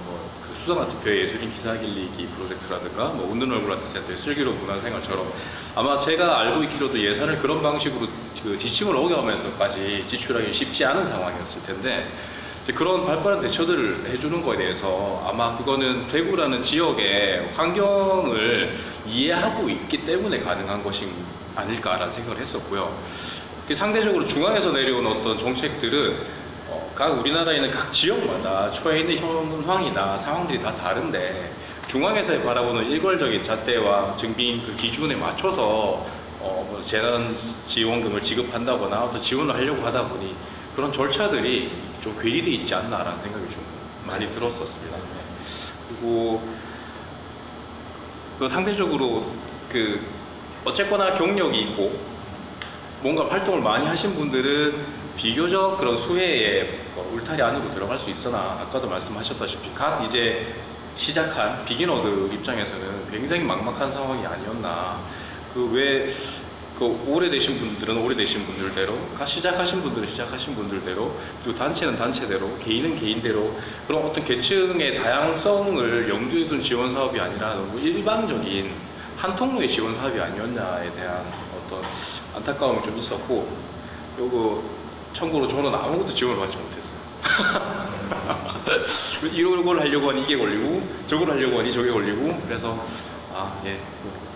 그 수상한 대표의 예술인 기사 길리기 프로젝트라든가 웃는 얼굴 아트센터의 슬기로운 문화생활처럼 아마 제가 알고 있기로도 예산을 그런 방식으로 그 지침을 어겨가면서까지 지출하기 쉽지 않은 상황이었을 텐데 이제 그런 발빠른 대처들을 해주는 거에 대해서 아마 그거는 대구라는 지역의 환경을 이해하고 있기 때문에 가능한 것이 아닐까라는 생각을 했었고요. 상대적으로 중앙에서 내려온 어떤 정책들은 각 우리나라에 있는 각 지역마다 처해 있는 현황이나 상황들이 다 다른데 중앙에서 바라보는 일괄적인 잣대와 증빙 그 기준에 맞춰서 재난 지원금을 지급한다거나 어떤 지원을 하려고 하다 보니 그런 절차들이 좀 괴리되어 있지 않나라는 생각이 좀 많이 들었었습니다. 그리고 상대적으로 어쨌거나 경력이 있고 뭔가 활동을 많이 하신 분들은 비교적 그런 수혜에 울타리 안으로 들어갈 수 있으나 아까도 말씀하셨다시피 각 이제 시작한 비기너들 입장에서는 굉장히 막막한 상황이 아니었나. 오래되신 분들은 오래되신 분들대로, 시작하신 분들은 시작하신 분들대로, 그리고 단체는 단체대로, 개인은 개인대로 그런 어떤 계층의 다양성을 염두에 둔 지원 사업이 아니라 너무 일방적인 한 통로의 지원 사업이 아니었냐에 대한 어떤 안타까움이 좀 있었고, 참고로 저는 아무것도 지원을 받지 못했어요. 이런 걸 하려고 하니 이게 걸리고 저걸 하려고 하니 저게 걸리고 그래서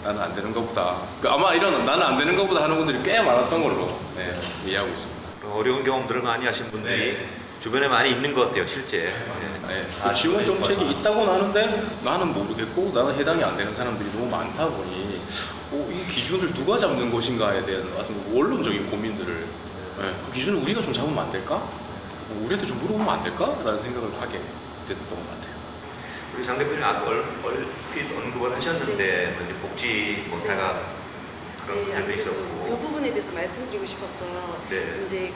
나는 안 되는가 보다. 아마 이런 나는 안 되는가 보다 하는 분들이 꽤 많았던 걸로 이해하고 있습니다. 어려운 경험들을 많이 하신 분들이 주변에 많이 있는 것 같아요, 실제. 지원 정책이 있다고는 하는데 나는 모르겠고 나는 해당이 안 되는 사람들이 너무 많다 보니 이 기준을 누가 잡는 것인가에 대한 아주 원론적인 고민들을 그 기준을 우리가 좀 잡으면 안 될까? 우리한테 좀 물어보면 안 될까? 라는 생각을 하게 됐던 것 같아요. 우리 장 대표님 아까 얼핏 언급을 하셨는데 이제 복지 사각 그런 문제도 있었고 그 부분에 대해서 말씀드리고 싶었어요. 네. 이제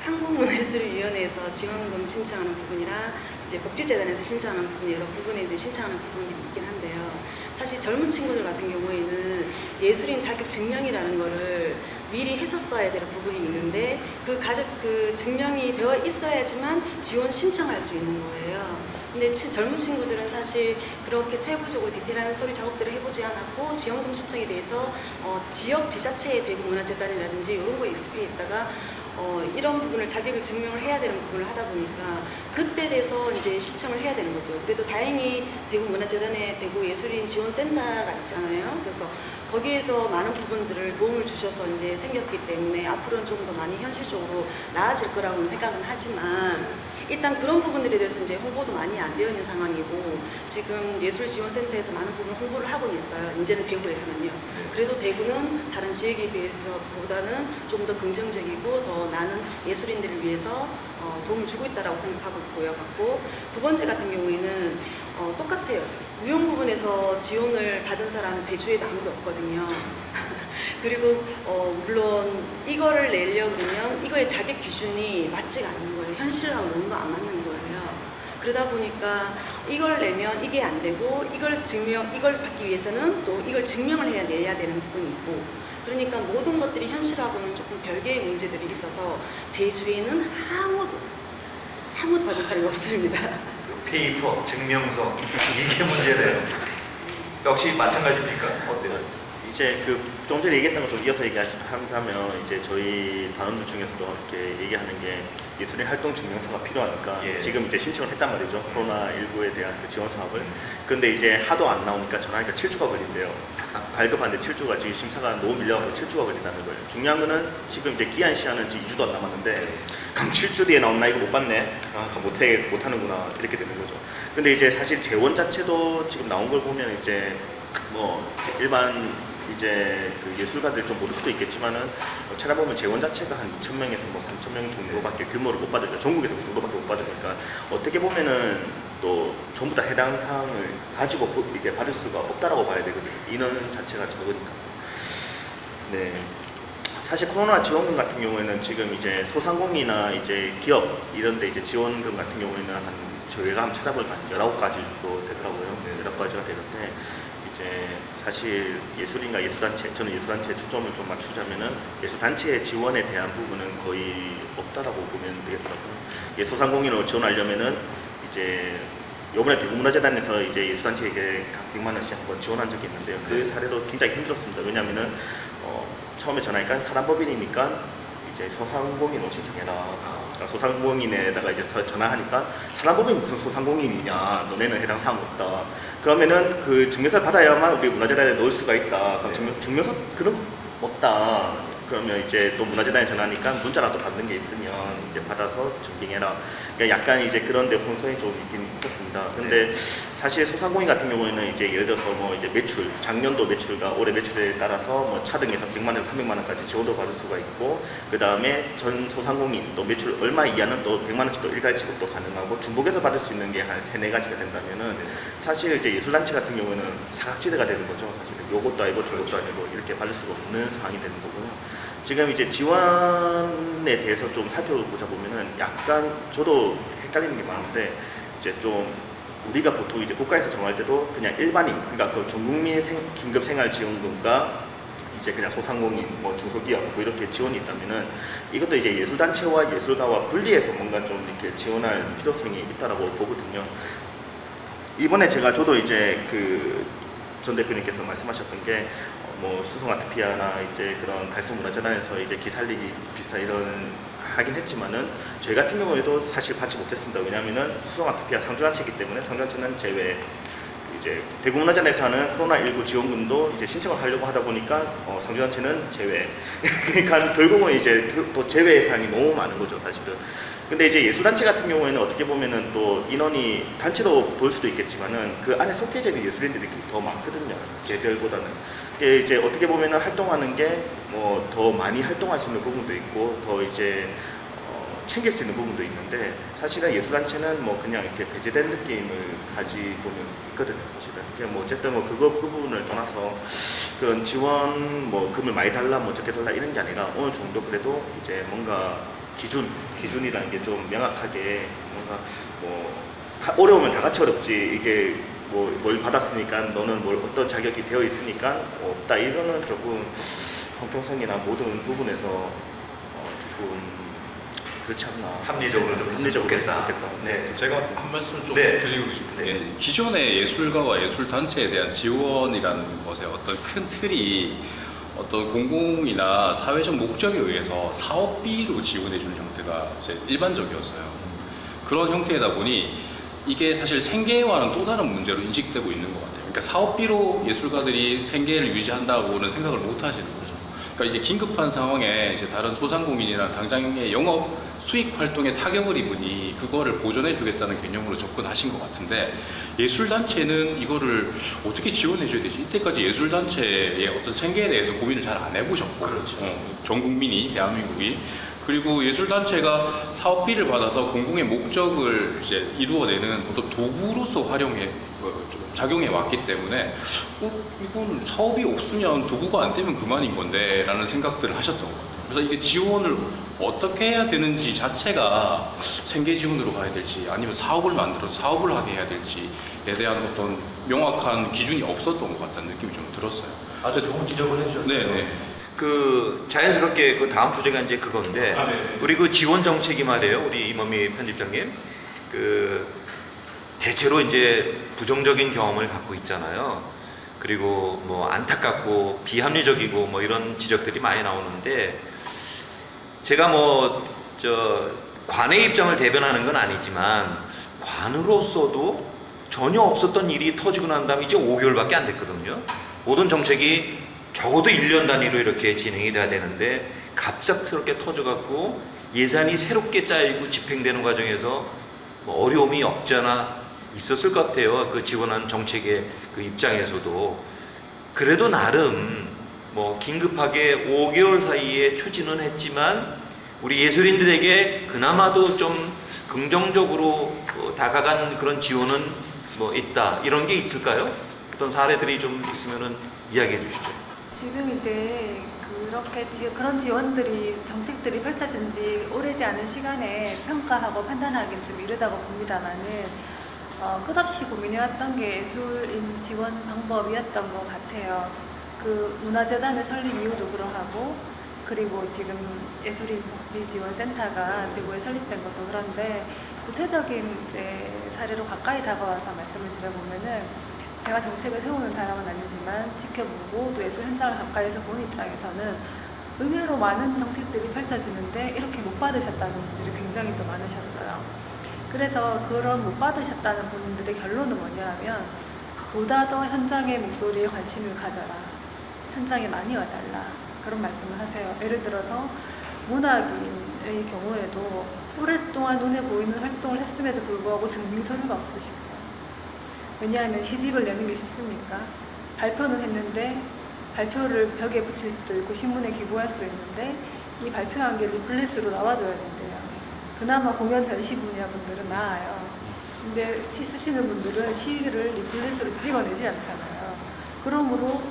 한국문화예술위원회에서 지원금 신청하는 부분이랑 이제 복지재단에서 신청하는 부분 여러 부분에 이제 신청하는 부분이 있긴 한데요. 사실 젊은 친구들 같은 경우에는 예술인 자격 증명이라는 거를 미리 했었어야 되는 부분이 있는데 그 증명이 되어 있어야지만 지원 신청할 수 있는 거예요. 근데 젊은 친구들은 사실 그렇게 세부적으로 디테일한 서류 작업들을 해보지 않았고 지원금 신청에 대해서 지역 지자체의 대구문화재단이라든지 이런 거에 익숙해 있다가 이런 부분을 자격을 증명을 해야 되는 부분을 하다 보니까 그때 돼서 이제 신청을 해야 되는 거죠. 그래도 다행히 대구문화재단에 대구예술인 지원센터가 있잖아요. 그래서 거기에서 많은 부분들을 도움을 주셔서 이제 생겼기 때문에 앞으로는 좀 더 많이 현실적으로 나아질 거라고는 생각은 하지만 일단 그런 부분들에 대해서 이제 홍보도 많이 안 되어 있는 상황이고 지금 예술지원센터에서 많은 부분을 홍보를 하고 있어요. 이제는 대구에서는요. 그래도 대구는 다른 지역에 비해서보다는 좀 더 긍정적이고 더 많은 예술인들을 위해서 도움을 주고 있다라고 생각하고 있고요. 두 번째 같은 경우에는 똑같아요. 무용 부분에서 지원을 받은 사람은 제주에도 아무도 없거든요. 그리고 물론 이거를 내려고 그러면 이거의 자격 기준이 맞지가 않는 거예요. 현실랑 너무 안 맞는 거예요. 그러다 보니까 이걸 내면 이게 안 되고 이걸 받기 위해서는 또 이걸 증명을 내야 되는 부분이 있고 그러니까 모든 것들이 현실하고는 조금 별개의 문제들이 있어서 제주에는 아무도 받은 사람이 없습니다. 페이퍼, 증명서 이게 문제네요. 역시 마찬가지입니까? 어때요? 이제 조금 전에 얘기했던 거 좀 이어서 얘기하자면 이제 저희 단원들 중에서도 이렇게 얘기하는 게 예술인 활동 증명서가 필요하니까 지금 이제 신청을 했단 말이죠. 코로나19에 대한 지원 사업을. 근데 이제 하도 안 나오니까 전화하니까 7주가 걸린대요. 발급하는데 7주가 지금 심사가 너무 밀려가지고 7주가 걸린다는 거예요. 중요한 거는 지금 이제 기한 시한은 지금 2주도 안 남았는데 그럼 7주 뒤에 나온 나 이거 못 받네. 못하는구나 이렇게 되는 거죠. 근데 이제 사실 재원 자체도 지금 나온 걸 보면 이제 일반 이제 예술가들 좀 모를 수도 있겠지만은 찾아보면 재원 자체가 한 2,000명에서 3,000명 정도밖에 규모를 못 받으니까 전국에서 그 정도밖에 못 받으니까 어떻게 보면은 또 전부 다 해당 사항을 가지고 이게 받을 수가 없다라고 봐야 되거든요. 인원 자체가 적으니까. 네. 사실 코로나 지원금 같은 경우에는 지금 이제 소상공인이나 이제 기업 이런 데 이제 지원금 같은 경우에는 한 저희가 한번 찾아보니까 한 19가지 정도 되더라고요. 19가지가 되는데 이제 사실 예술인과 예술단체, 저는 예술단체에 초점을 좀 맞추자면은 예술단체의 지원에 대한 부분은 거의 없다라고 보면 되겠더라고요. 소상공인을 지원하려면은 이제 요번에 대구문화재단에서 이제 예술단체에게 각 100만 원씩 한번 지원한 적이 있는데요. 그 사례도 굉장히 힘들었습니다. 왜냐하면은 처음에 전화니까 사단법인이니까 이제 소상공인을 신청해라. 그러니까 소상공인에다가 이제 전화하니까 사단법인이 무슨 소상공인이냐, 너네는 해당 사항 없다. 그러면은 그 증명서를 받아야만 우리 문화재단에 넣을 수가 있다. 그럼 증명서 그런 거 없다. 그러면 이제 또 문화재단에 전화하니까 문자라도 받는 게 있으면 이제 받아서 증빙해라. 그러니까 약간 이제 그런 데 혼선이 좀 있긴 있었습니다. 근데 사실 소상공인 같은 경우에는 이제 예를 들어서 뭐 이제 매출, 작년도 매출과 올해 매출에 따라서 뭐 차등해서 100만 원, 300만 원까지 지원도 받을 수가 있고, 그 다음에 전 소상공인 또 매출 얼마 이하는 또 100만 원치도 일괄 지급도 가능하고, 중복해서 받을 수 있는 게 한 3-4가지가 된다면은 사실 이제 예술단체 같은 경우에는 사각지대가 되는 거죠. 사실은 요것도 아니고 저것도 아니고 이렇게 받을 수가 없는 상황이 되는 거고요. 지금 이제 지원에 대해서 좀 살펴보자 보면은 약간 저도 헷갈리는 게 많은데, 이제 좀 우리가 보통 이제 국가에서 정할 때도 그냥 일반인, 그러니까 그 전국민 긴급 생활 지원금과 이제 그냥 소상공인, 뭐 중소기업 뭐 이렇게 지원이 있다면은 이것도 이제 예술단체와 예술가와 분리해서 뭔가 좀 이렇게 지원할 필요성이 있다라고 보거든요. 이번에 저도 이제 그 전 대표님께서 말씀하셨던 게 뭐 수성 아트피아나 이제 그런 달성문화재단에서 이제 기살리기 비슷한 이런 하긴 했지만은 저희 같은 경우에도 사실 받지 못했습니다. 왜냐하면은 수성 아트피아 상주단체이기 때문에 상주단체는 제외. 이제 대구문화재단에서 하는 코로나19 지원금도 이제 신청을 하려고 하다 보니까 상주단체는 제외. 그러니까 결국은 이제 또 제외 사항이 너무 많은 거죠, 사실은. 근데 이제 예술단체 같은 경우에는 어떻게 보면은 또 인원이 단체로 볼 수도 있겠지만은 그 안에 속해져 있는 예술인들이 더 많거든요, 개별보다는. 이게 이제 어떻게 보면은 활동하는 게 뭐 더 많이 활동할 수 있는 부분도 있고 더 이제 챙길 수 있는 부분도 있는데, 사실은 예술단체는 뭐 그냥 이렇게 배제된 느낌을 가지고는 있거든요, 사실은. 그냥 뭐 어쨌든 뭐 그 부분을 떠나서 그런 지원 뭐 금을 많이 달라 뭐 적게 달라 이런 게 아니라 어느 정도 그래도 이제 뭔가 기준이라는 게 좀 명확하게 뭔가 뭐 어려우면 다 같이 어렵지, 이게 뭐 뭘 받았으니까 너는 뭘 어떤 자격이 되어 있으니까 없다, 이거는 조금 형평성이나 모든 부분에서 조금 그렇지 않나. 합리적으로 좀 합리적으로 했으면 했으면 좋겠다. 네. 제가 한 말씀 좀 네. 드리고 싶은 게, 네. 기존의 예술가와 예술단체에 대한 지원이라는 것의 어떤 큰 틀이 어떤 공공이나 사회적 목적에 의해서 사업비로 지원해주는 형태가 이제 일반적이었어요. 그런 형태이다 보니 이게 사실 생계와는 또 다른 문제로 인식되고 있는 것 같아요. 그러니까 사업비로 예술가들이 생계를 유지한다고는 생각을 못 하시는 거죠. 그러니까 이제 긴급한 상황에 이제 다른 소상공인이나 당장의 영업 수익 활동에 타격을 입으니 그거를 보존해 주겠다는 개념으로 접근하신 것 같은데, 예술단체는 이거를 어떻게 지원해 줘야 되지? 이때까지 예술단체의 어떤 생계에 대해서 고민을 잘 안 해보셨고, 전 국민이, 대한민국이. 그리고 예술단체가 사업비를 받아서 공공의 목적을 이제 이루어내는 어떤 도구로서 좀 작용해 왔기 때문에 이건 사업이 없으면 도구가 안 되면 그만인 건데 라는 생각들을 하셨던 것 같아요. 그래서 이게 지원을 어떻게 해야 되는지 자체가 생계 지원으로 가야 될지 아니면 사업을 만들어서 사업을 하게 해야 될지에 대한 어떤 명확한 기준이 없었던 것 같다는 느낌이 좀 들었어요. 아주 좋은 지적을 해주셨어요. 네네. 그 자연스럽게 그 다음 주제가 이제 그건데, 네. 우리 그 지원 정책이 말이에요, 우리 임원미 편집장님, 그 대체로 이제 부정적인 경험을 갖고 있잖아요. 그리고 뭐 안타깝고 비합리적이고 뭐 이런 지적들이 많이 나오는데, 제가 뭐 관의 입장을 대변하는 건 아니지만 관으로서도 전혀 없었던 일이 터지고 난 다음에 이제 5개월밖에 안 됐거든요. 모든 정책이 적어도 1년 단위로 이렇게 진행이 돼야 되는데 갑작스럽게 터져갖고 예산이 새롭게 짜이고 집행되는 과정에서 뭐 어려움이 없잖아 있었을 것 같아요. 그 지원한 정책의 그 입장에서도. 그래도 나름 뭐 긴급하게 5개월 사이에 추진은 했지만 우리 예술인들에게 그나마도 좀 긍정적으로 다가간 그런 지원은 뭐 있다, 이런 게 있을까요? 어떤 사례들이 좀 있으면은 이야기해 주시죠. 지금 이제 그 그런 지원들이 정책들이 펼쳐진 지 오래지 않은 시간에 평가하고 판단하기는 좀 이르다고 봅니다만은 끝없이 고민해왔던 게 예술인 지원 방법이었던 것 같아요. 그 문화재단의 설립 이유도 그러하고 그리고 지금 예술인 복지지원센터가 대구에 설립된 것도 그런데 구체적인 이제 사례로 가까이 다가와서 말씀을 드려보면은 제가 정책을 세우는 사람은 아니지만 지켜보고 또 예술 현장을 가까이서 본 입장에서는 의외로 많은 정책들이 펼쳐지는데 이렇게 못 받으셨다는 분들이 굉장히 또 많으셨어요. 그래서 그런 못 받으셨다는 분들의 결론은 뭐냐 하면 보다 더 현장의 목소리에 관심을 가져라. 현장에 많이 와달라. 그런 말씀을 하세요. 예를 들어서 문학인의 경우에도 오랫동안 눈에 보이는 활동을 했음에도 불구하고 증빙 서류가 없으시대요. 왜냐하면 시집을 내는 게 쉽습니까? 발표는 했는데 발표를 벽에 붙일 수도 있고 신문에 기부할 수 있는데 이 발표한 게 리플렛으로 나와줘야 된대요. 그나마 공연 전시 분야 분들은 나아요. 근데 시 쓰시는 분들은 시를 리플렛으로 찍어내지 않잖아요. 그러므로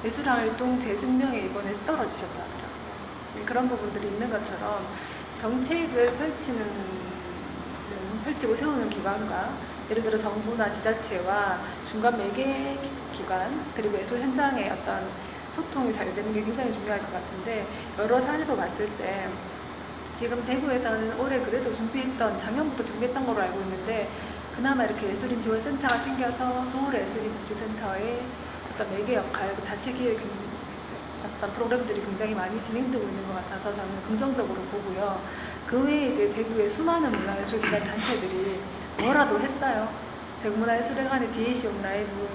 예술활동 재증명에 이번에 떨어지셨다 하더라고요. 그런 부분들이 있는 것처럼 정책을 펼치고 세우는 기관과 예를 들어 정부나 지자체와 중간 매개 기관 그리고 예술 현장의 어떤 소통이 잘 되는 게 굉장히 중요할 것 같은데 여러 사례로 봤을 때 지금 대구에서는 올해 그래도 작년부터 준비했던 걸로 알고 있는데 그나마 이렇게 예술인 지원센터가 생겨서 서울 예술인 복지센터의 어떤 매개 역할, 자체 기획 어떤 프로그램들이 굉장히 많이 진행되고 있는 것 같아서 저는 긍정적으로 보고요. 그 외에 이제 대구의 수많은 문화예술기관 단체들이 뭐라도 했어요. 대구문화예술회관의 DAC용 라이브,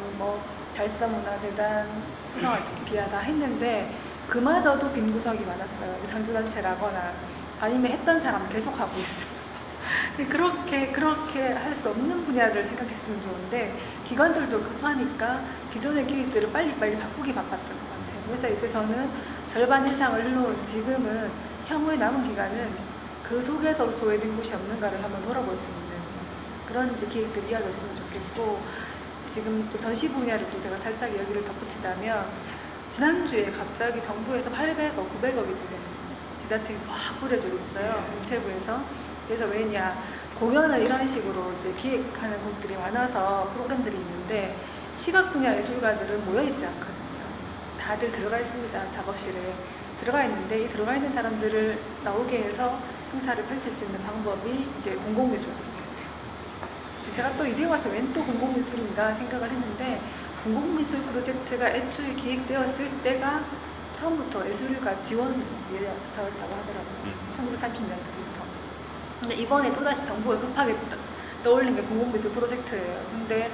달서문화재단, 수성아티피아 다 했는데 그마저도 빈 구석이 많았어요. 상주단체라거나 아니면 했던 사람 계속 하고 있어요. 그렇게 할 수 없는 분야들을 생각했으면 좋은데 기관들도 급하니까 기존의 기획들을 빨리빨리 바꾸기 바빴던 것 같아요. 그래서 이제 저는 절반 이상을 흘러온 지금은 향후에 남은 기간은 그 속에서 소외된 곳이 없는가를 한번 돌아볼 수 있는 그런 이제 기획들이 이어졌으면 좋겠고 지금 또 전시 분야를 또 제가 살짝 여기를 덧붙이자면 지난주에 갑자기 정부에서 800억, 900억이 지금 지자체에 확 뿌려지고 있어요. 문체부에서. 그래서 왜냐 공연을 이런 식으로 이제 기획하는 곳들이 많아서 프로그램들이 있는데 시각 분야 예술가들은 모여 있지 않거든요. 다들 들어가 있습니다. 작업실에 들어가 있는데 이 들어가 있는 사람들을 나오게 해서 행사를 펼칠 수 있는 방법이 이제 공공미술 프로젝트. 제가 또 이제 와서 웬 또 공공미술인가 생각을 했는데 공공미술 프로젝트가 애초에 기획되었을 때가 처음부터 예술가 지원이었다고 하더라고요. 1930년대부터. 근데 이번에 또다시 정부가 급하게 떠올린 게 공공미술 프로젝트예요. 근데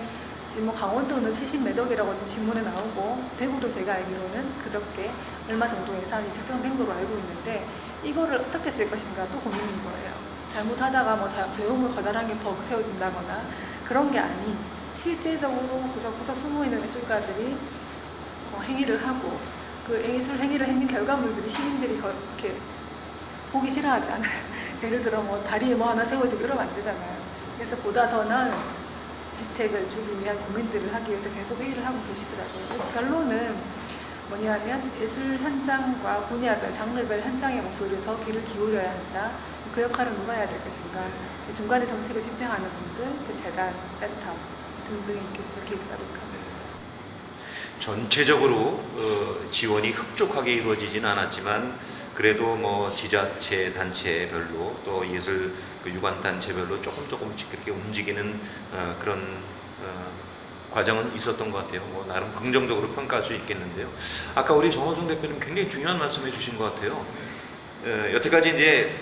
지금 강원도는 70몇 억이라고 지금 신문에 나오고 대구도 제가 알기로는 그저께 얼마 정도 예산이 책정된 걸로 알고 있는데 이거를 어떻게 쓸 것인가 또 고민인 거예요. 잘못하다가 조형물 거절한 게 버그 세워진다거나 그런 게 아닌 실제적으로 구석구석 숨어있는 예술가들이 행위를 하고 그 예술 행위를 했는 결과물들이 시민들이 이렇게 보기 싫어하지 않아요. 예를 들어 다리에 하나 세워지고 이러면 안 되잖아요. 그래서 보다 더 나은 혜택을 주기 위한 고민들을 하기 위해서 계속 회의를 하고 계시더라고요. 그래서 결론은 뭐냐면 예술 현장과 분야별, 장르별 현장의 목소리를 더 귀를 기울여야 한다. 그 역할을 누가 해야 될 것인가. 중간에 정책을 집행하는 분들, 그 재단, 센터 등등이 있겠죠. 기획사들까지. 전체적으로 지원이 흡족하게 이루어지지는 않았지만 그래도 지자체 단체별로 또 예술 유관 단체별로 조금씩 그렇게 움직이는 그런 과정은 있었던 것 같아요. 나름 긍정적으로 평가할 수 있겠는데요. 아까 우리 정호성 대표님 굉장히 중요한 말씀해 주신 것 같아요. 여태까지 이제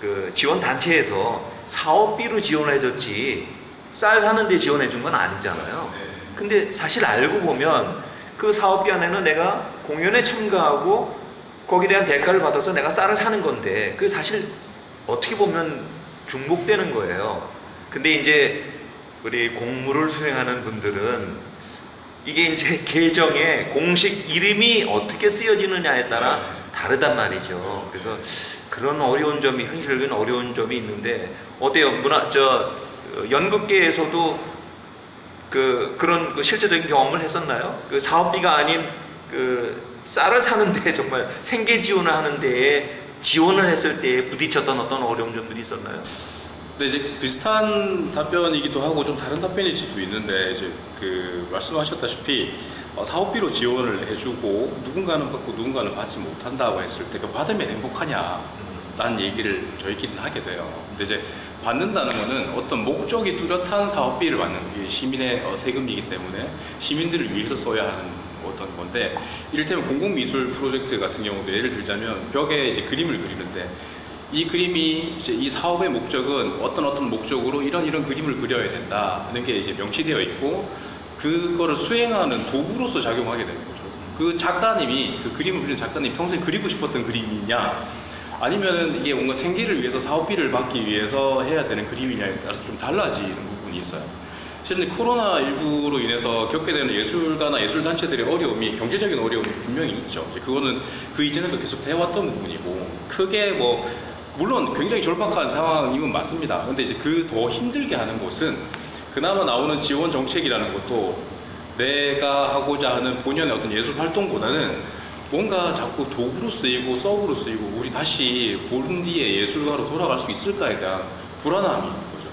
그 지원 단체에서 사업비로 지원해 줬지 쌀 사는 데 지원해 준 건 아니잖아요. 근데 사실 알고 보면 그 사업비 안에는 내가 공연에 참가하고 거기에 대한 대가를 받아서 내가 쌀을 사는 건데 그 사실 어떻게 보면 중복되는 거예요. 근데 이제 우리 공무를 수행하는 분들은 이게 이제 계정에 공식 이름이 어떻게 쓰여지느냐에 따라 다르단 말이죠. 그래서 그런 어려운 점이 현실적인 어려운 점이 있는데 어때요? 연극계에서도 그런 실제적인 경험을 했었나요? 그 사업비가 아닌 그 쌀을 사는데 정말 생계 지원을 하는데 지원을 했을 때 부딪혔던 어떤 어려운 점들이 있었나요? 근데 이제 비슷한 답변이기도 하고 좀 다른 답변일 수도 있는데 이제 그 말씀하셨다시피 사업비로 지원을 해주고 누군가는 받고 누군가는 받지 못한다고 했을 때 그 받으면 행복하냐라는 얘기를 저희끼리는 하게 돼요. 근데 이제 받는다는 거는 어떤 목적이 뚜렷한 사업비를 받는 게 시민의 세금이기 때문에 시민들을 위해서 써야 하는 어떤 건데 이를테면 공공미술 프로젝트 같은 경우도 예를 들자면 벽에 이제 그림을 그리는데 이 그림이 이제 이 사업의 목적은 어떤 목적으로 이런 그림을 그려야 된다 하는 게 이제 명시되어 있고 그거를 수행하는 도구로서 작용하게 되는 거죠. 그 작가님이 그 그림을 그리는 작가님이 평소에 그리고 싶었던 그림이냐 아니면은 이게 뭔가 생계를 위해서 사업비를 받기 위해서 해야 되는 그림이냐에 따라서 좀 달라지는 부분이 있어요. 실은 코로나19로 인해서 겪게 되는 예술가나 예술단체들의 어려움이 경제적인 어려움이 분명히 있죠. 이제 그거는 그 이전에도 계속 해왔던 부분이고 크게 뭐 물론 굉장히 절박한 상황임은 맞습니다. 근데 이제 그 더 힘들게 하는 것은 그나마 나오는 지원 정책이라는 것도 내가 하고자 하는 본연의 어떤 예술 활동보다는 뭔가 자꾸 도구로 쓰이고 서브로 쓰이고 우리 다시 본디의 예술가로 돌아갈 수 있을까에 대한 불안함이 있는 거죠.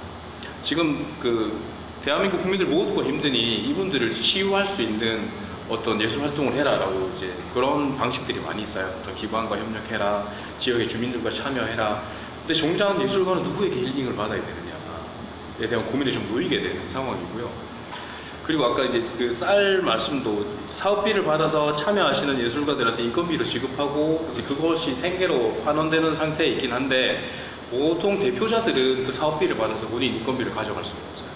지금 그 대한민국 국민들 모두가 힘드니 이분들을 치유할 수 있는 어떤 예술 활동을 해라라고 이제 그런 방식들이 많이 있어요. 어떤 기관과 협력해라, 지역의 주민들과 참여해라. 근데 정작 예술가는 누구에게 힐링을 받아야 되느냐에 대한 고민이 좀 놓이게 되는 상황이고요. 그리고 아까 이제 그 쌀 말씀도 사업비를 받아서 참여하시는 예술가들한테 인건비를 지급하고 이제 그것이 생계로 환원되는 상태에 있긴 한데 보통 대표자들은 그 사업비를 받아서 본인 인건비를 가져갈 수가 없어요.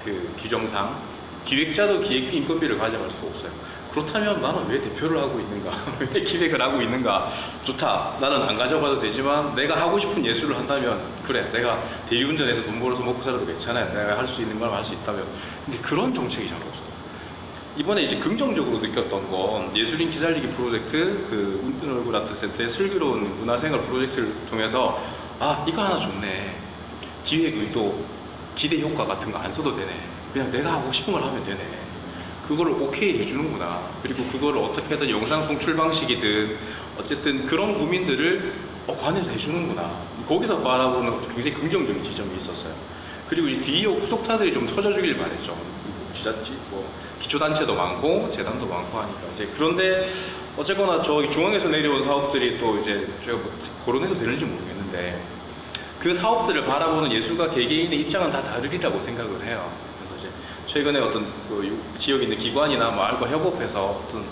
그 규정상 기획자도 기획비 인건비를 가져갈 수 없어요. 그렇다면 나는 왜 대표를 하고 있는가? 왜 기획을 하고 있는가? 좋다. 나는 안 가져가도 되지만 내가 하고 싶은 예술을 한다면 그래. 내가 대리운전해서 돈 벌어서 먹고 살아도 괜찮아요. 내가 할 수 있는 걸 할 수 있다면. 근데 그런 정책이 잘 없어요. 이번에 이제 긍정적으로 느꼈던 건 예술인 기살리기 프로젝트, 그 웃는 얼굴 아트센터의 슬기로운 문화생활 프로젝트를 통해서 아 이거 하나 좋네. 기획 의도, 기대 효과 같은 거 안 써도 되네. 그냥 내가 하고 싶은 걸 하면 되네. 그걸 오케이 해주는구나. 그리고 그걸 어떻게든 영상 송출 방식이든 어쨌든 그런 고민들을 관해서 해주는구나. 거기서 바라보는 굉장히 긍정적인 지점이 있었어요. 그리고 이제 뒤이어 후속타들이 좀 터져주길 바랬죠. 뭐 기초단체도 많고 재단도 많고 하니까 이제 그런데 어쨌거나 저기 중앙에서 내려온 사업들이 또 이제 제가 뭐 거론해도 되는지 모르겠는데 그 사업들을 바라보는 예술가 개개인의 입장은 다 다르리라고 생각을 해요. 그래서 이제 최근에 어떤 그 지역에 있는 기관이나 마을과 협업해서 어떤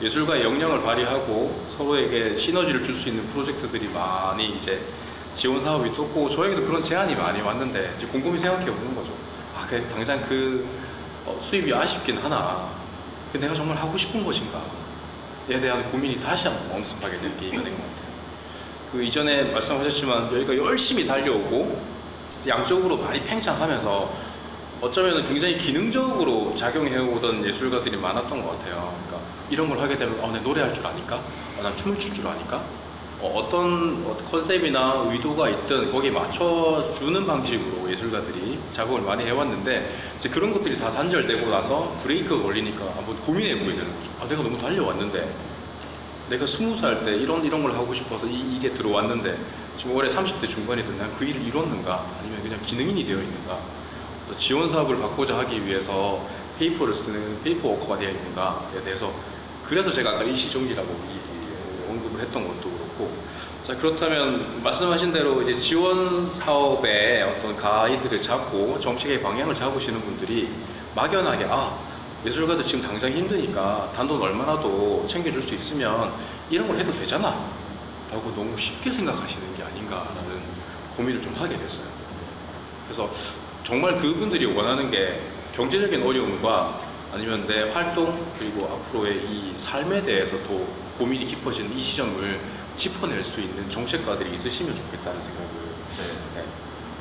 예술가의 역량을 발휘하고 서로에게 시너지를 줄 수 있는 프로젝트들이 많이 이제 지원 사업이 떴고 저에게도 그런 제안이 많이 왔는데 이제 곰곰이 생각해 보는 거죠. 아, 당장 그 수입이 아쉽긴 하나 근데 내가 정말 하고 싶은 것인가에 대한 고민이 다시 한번 엄습하게 된 계기가 된 것 같아요. 그 이전에 말씀하셨지만 저희가 열심히 달려오고 양적으로 많이 팽창하면서 어쩌면 굉장히 기능적으로 작용해오던 예술가들이 많았던 것 같아요. 그러니까 이런 걸 하게 되면 내 노래할 줄 아니까? 난 춤을 출 줄 아니까? 어떤 컨셉이나 의도가 있든 거기에 맞춰주는 방식으로 예술가들이 작업을 많이 해왔는데 이제 그런 것들이 다 단절되고 나서 브레이크가 걸리니까 한번 고민해 보게 되는 거죠. 내가 너무 달려왔는데 내가 20살 때 이런 걸 하고 싶어서 이 일에 들어왔는데 지금 올해 30대 중반이든 난 그 일을 이뤘는가 아니면 그냥 기능인이 되어 있는가 또 지원 사업을 받고자 하기 위해서 페이퍼를 쓰는 페이퍼 워커가 되어 있는가에 대해서 그래서 제가 아까 일시정지라고 언급을 했던 것도 그렇고 자 그렇다면 말씀하신 대로 이제 지원 사업의 어떤 가이드를 잡고 정책의 방향을 잡으시는 분들이 막연하게 예술가들 지금 당장 힘드니까 단돈 얼마라도 챙겨줄 수 있으면 이런 걸 해도 되잖아 라고 너무 쉽게 생각하시는 게 아닌가라는 고민을 좀 하게 됐어요. 그래서 정말 그분들이 원하는 게 경제적인 어려움과 아니면 내 활동 그리고 앞으로의 이 삶에 대해서 또 고민이 깊어지는 이 지점을 짚어낼 수 있는 정책가들이 있으시면 좋겠다는 생각을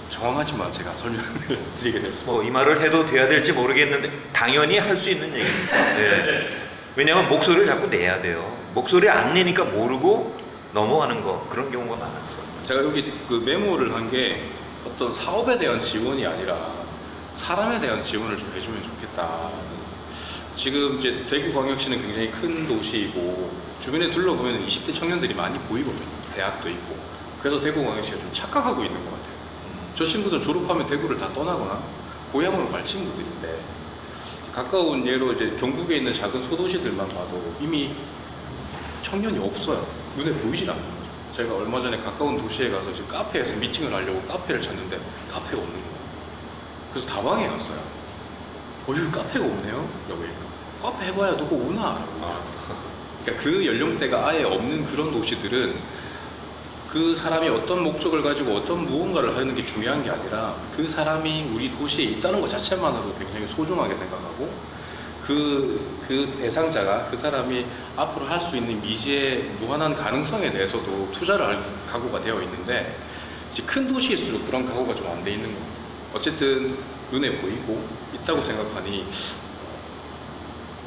정황하지만 제가 설명을 드리게 됐습니다. 이 말을 해도 돼야 될지 모르겠는데 당연히 할 수 있는 얘기입니다. 네. 왜냐하면 목소리를 자꾸 내야 돼요. 목소리 안 내니까 모르고 넘어가는 거 그런 경우가 많았어요. 제가 여기 그 메모를 한 게 어떤 사업에 대한 지원이 아니라 사람에 대한 지원을 좀 해주면 좋겠다는 지금 이제 대구광역시는 굉장히 큰 도시이고 주변에 둘러보면 20대 청년들이 많이 보이거든요. 대학도 있고. 그래서 대구광역시가 좀 착각하고 있는 것 같아요. 저 친구들은 졸업하면 대구를 다 떠나거나 고향으로 갈 친구들인데 가까운 예로 이제 경북에 있는 작은 소도시들만 봐도 이미 청년이 없어요. 눈에 보이질 않는 거죠. 제가 얼마 전에 가까운 도시에 가서 이제 카페에서 미팅을 하려고 카페를 찾는데 카페가 없는 거예요. 그래서 다방에 갔어요. 여기 카페가 없네요? 라고 하니까 카페 해봐야 누가 오나? 라고 하더라고요. 그러니까 그 연령대가 아예 없는 그런 도시들은 그 사람이 어떤 목적을 가지고 어떤 무언가를 하는 게 중요한 게 아니라 그 사람이 우리 도시에 있다는 것 자체만으로 굉장히 소중하게 생각하고 그 대상자가 그 사람이 앞으로 할 수 있는 미지의 무한한 가능성에 대해서도 투자를 할 각오가 되어 있는데 이제 큰 도시일수록 그런 각오가 좀 안 돼 있는 것 같아요. 어쨌든 눈에 보이고 있다고 생각하니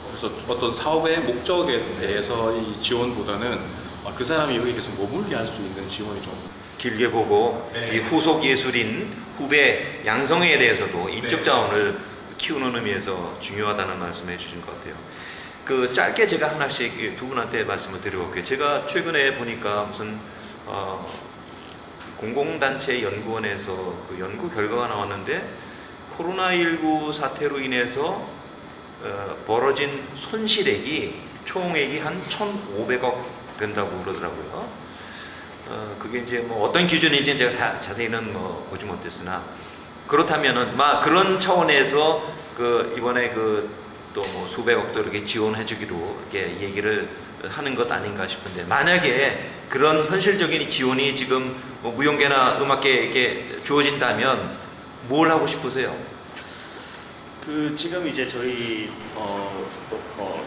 그래서 어떤 사업의 목적에 대해서 이 지원보다는 그 사람이 여기 계속 머물게 할 수 있는 지원이 좀 길게 보고 네. 이 후속 예술인 후배 양성에 대해서도 인적 네. 자원을 키우는 의미에서 중요하다는 말씀을 해주신 것 같아요. 그 짧게 제가 하나씩 두 분한테 말씀을 드려볼게요. 제가 최근에 보니까 무슨 공공단체 연구원에서 그 연구 결과가 나왔는데 코로나19 사태로 인해서 벌어진 손실액이 총액이 한 1,500억 된다고 그러더라고요. 그게 이제 뭐 어떤 기준인지 제가 자세히는 뭐 보지 못했으나 그렇다면은 그런 차원에서 그 이번에 그 또 뭐 수백억도 이렇게 지원해주기로 이렇게 얘기를 하는 것 아닌가 싶은데 만약에 그런 현실적인 지원이 지금 뭐 무용계나 음악계에 이렇게 주어진다면 뭘 하고 싶으세요? 그 지금 이제 저희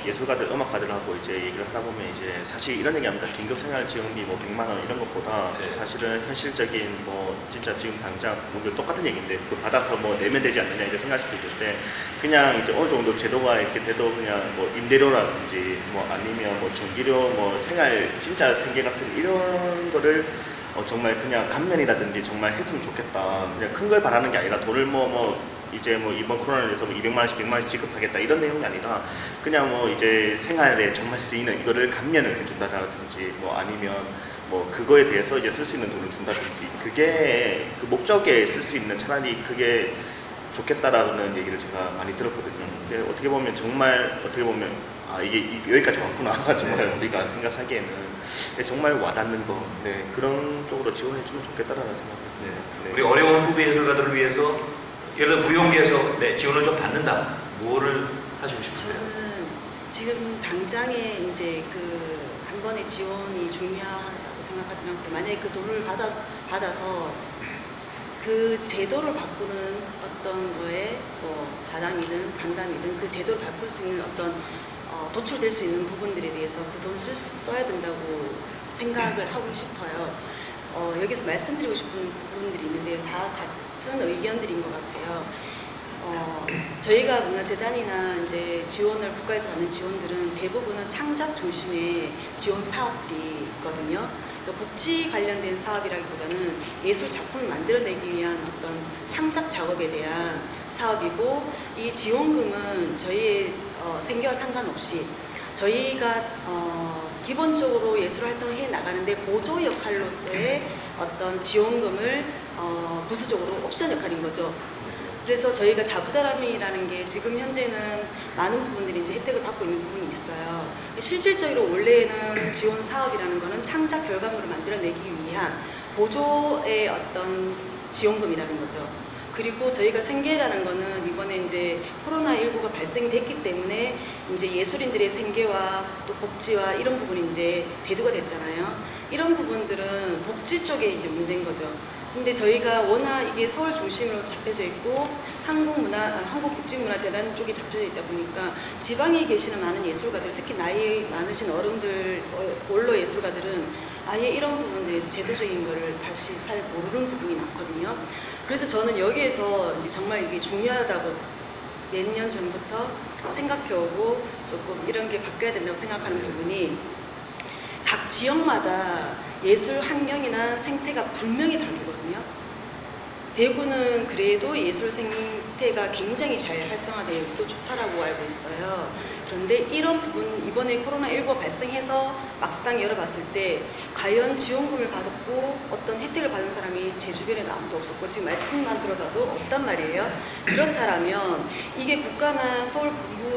예술가들, 음악가들하고 이제 얘기를 하다 보면 이제 사실 이런 얘기합니다. 긴급생활지원비 뭐 100만 원 이런 것보다 네. 사실은 현실적인 뭐 진짜 지금 당장 뭐 똑같은 얘기인데 그 받아서 뭐 내면 되지 않느냐 이렇게 생각할 수도 있는데 그냥 이제 어느 정도 제도가 이렇게 돼도 그냥 뭐 임대료라든지 뭐 아니면 뭐 전기료 뭐 생활 진짜 생계 같은 이런 거를 정말 그냥 감면이라든지 정말 했으면 좋겠다. 그냥 큰 걸 바라는 게 아니라 돈을 이제 뭐 이번 코로나로 인해서 뭐 200만 원씩 100만 원씩 지급하겠다 이런 내용이 아니라 그냥 뭐 이제 생활에 정말 쓰이는 이거를 감면을 해준다든지 뭐 아니면 뭐 그거에 대해서 이제 쓸 수 있는 돈을 준다든지 그게 그 목적에 쓸 수 있는 차라리 그게 좋겠다라는 얘기를 제가 많이 들었거든요. 근데 어떻게 보면 정말 이게 여기까지 왔구나 정말 우리가 생각하기에는 정말 와닿는 거 그런 쪽으로 지원해주면 좋겠다라는 생각했습니다. 우리 어려운 후배 예술가들을 위해서 예를 들어 무용계에서 지원을 좀 받는다. 뭐를 하시고 싶으세요? 저는 지금 당장에 이제 그 한 번의 지원이 중요하다고 생각하지 않고 만약에 그 돈을 받아서 그 제도를 바꾸는 어떤 거에 뭐 자담이든 간담이든 그 제도를 바꿀 수 있는 어떤 도출될 수 있는 부분들에 대해서 그 돈을 써야 된다고 생각을 하고 싶어요. 여기서 말씀드리고 싶은 부분들이 있는데요. 다 같은 의견들인 것 같아요. 저희가 문화재단이나 이제 지원을 국가에서 받는 지원들은 대부분은 창작 중심의 지원 사업들이 있거든요. 복지 관련된 사업이라기보다는 예술 작품을 만들어내기 위한 어떤 창작 작업에 대한 사업이고 이 지원금은 저희의 생계와 상관없이 저희가 기본적으로 예술 활동을 해 나가는데 보조 역할로서의 어떤 지원금을 부수적으로 옵션 역할인 거죠. 그래서 저희가 자부다람이라는 게 지금 현재는 많은 부분들이 이제 혜택을 받고 있는 부분이 있어요. 실질적으로 원래는 지원 사업이라는 거는 창작 결과물을 만들어내기 위한 보조의 어떤 지원금이라는 거죠. 그리고 저희가 생계라는 거는 이번에 이제 코로나19가 발생됐기 때문에 이제 예술인들의 생계와 또 복지와 이런 부분이 이제 대두가 됐잖아요. 이런 부분들은 복지 쪽에 이제 문제인 거죠. 근데 저희가 워낙 이게 서울 중심으로 잡혀져 있고 한국복지문화재단 쪽에 잡혀져 있다 보니까 지방에 계시는 많은 예술가들, 특히 나이 많으신 어른들, 원로 예술가들은 아예 이런 부분들에서 제도적인 거를 다시 잘 모르는 부분이 많거든요. 그래서 저는 여기에서 이제 정말 이게 중요하다고 몇 년 전부터 생각해오고 조금 이런 게 바뀌어야 된다고 생각하는 부분이 각 지역마다 예술 환경이나 생태가 분명히 다르거든요. 대구는 그래도 예술 생태가 굉장히 잘 활성화되어 있고 좋다라고 알고 있어요. 그런데 이런 부분 이번에 코로나19 발생해서 막상 열어봤을 때 과연 지원금을 받았고 어떤 혜택을 받은 사람이 제 주변에도 아무도 없었고 지금 말씀만 들어봐도 없단 말이에요. 그렇다라면 이게 국가나 서울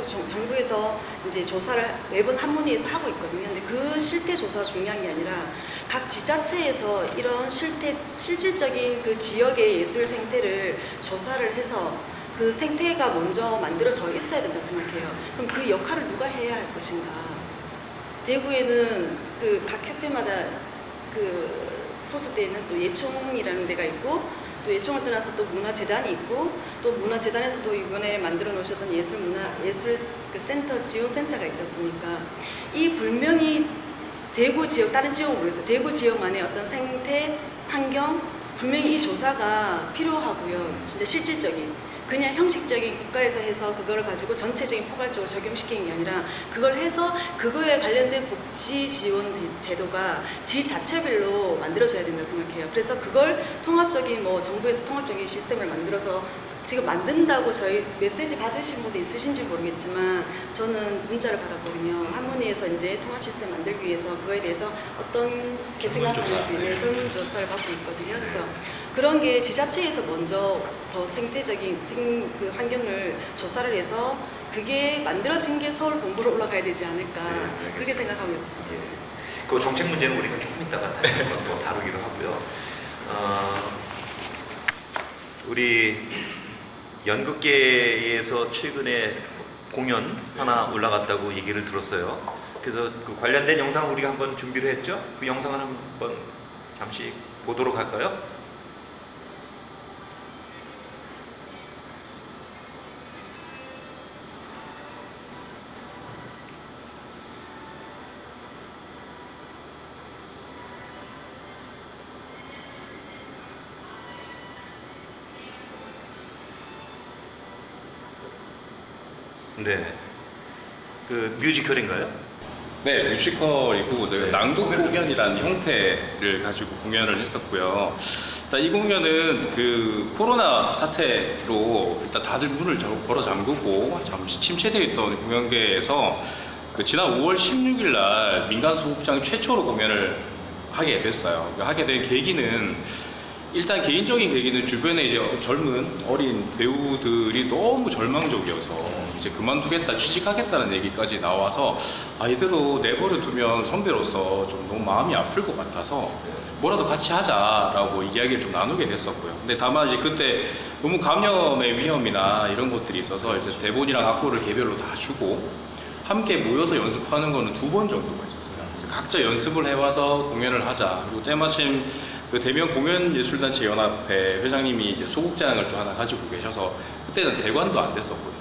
정부에서 이제 조사를 매번 한문위에서 하고 있거든요. 근데 그 실태 조사가 중요한 게 아니라 각 지자체에서 이런 실질적인 그 지역의 예술 생태를 조사를 해서 그 생태가 먼저 만들어져 있어야 된다고 생각해요. 그럼 그 역할을 누가 해야 할 것인가? 대구에는 그 각 협회마다 그 소속되어 있는 또 예총이라는 데가 있고 또 예총을 떠나서 또 문화재단이 있고 또 문화재단에서 또 이번에 만들어 놓으셨던 예술 그 센터 지원센터가 있지 않습니까? 이 불명이 대구 지역 다른 지역은 모르겠어요. 대구 지역만의 어떤 생태 환경 분명히 이 조사가 필요하고요. 진짜 실질적인 그냥 형식적인 국가에서 해서 그거를 가지고 전체적인 포괄적으로 적용시키는 게 아니라 그걸 해서 그거에 관련된 복지 지원 제도가 지자체별로 만들어져야 된다고 생각해요. 그래서 그걸 통합적인 정부에서 통합적인 시스템을 만들어서 지금 만든다고 저희 메시지 받으신 분도 있으신지 모르겠지만 저는 문자를 받았거든요. 한문위에서 이제 통합 시스템 만들기 위해서 그거에 대해서 어떤 생각하는지 설문조사를 받고 있거든요. 그래서 그런 게 지자체에서 먼저 더 생태적인 그 환경을 조사를 해서 그게 만들어진 게 서울 본부로 올라가야 되지 않을까 그렇게 생각하고 있습니다. 예. 그 정책 문제는 우리가 조금 이따가 다시 한번 더 다루기로 하고요. 우리 연극계에서 최근에 공연 하나 올라갔다고 얘기를 들었어요. 그래서 그 관련된 영상을 우리가 한번 준비를 했죠. 그 영상을 한번 잠시 보도록 할까요? 네. 그 뮤지컬인가요? 네, 뮤지컬이고 저희가 네. 낭독 공연이라는 형태를 가지고 공연을 했었고요. 일단 이 공연은 그 코로나 사태로 일단 다들 문을 걸어 잠그고 잠시 침체되어 있던 공연계에서 그 지난 5월 16일 날 민간 소극장 최초로 공연을 하게 됐어요. 하게 된 계기는 일단 개인적인 계기는 주변에 이제 젊은 어린 배우들이 너무 절망적이어서 이제 그만두겠다, 취직하겠다는 얘기까지 나와서 이대로 내버려 두면 선배로서 좀 너무 마음이 아플 것 같아서 뭐라도 같이 하자라고 이야기를 좀 나누게 됐었고요. 근데 다만 이제 그때 너무 감염의 위험이나 이런 것들이 있어서 이제 대본이랑 악보를 개별로 다 주고 함께 모여서 연습하는 거는 2번 정도가 있었어요. 각자 연습을 해와서 공연을 하자. 그리고 때마침 그 대면 공연예술단체 연합회 회장님이 이제 소극장을 또 하나 가지고 계셔서 그때는 대관도 안 됐었거든요.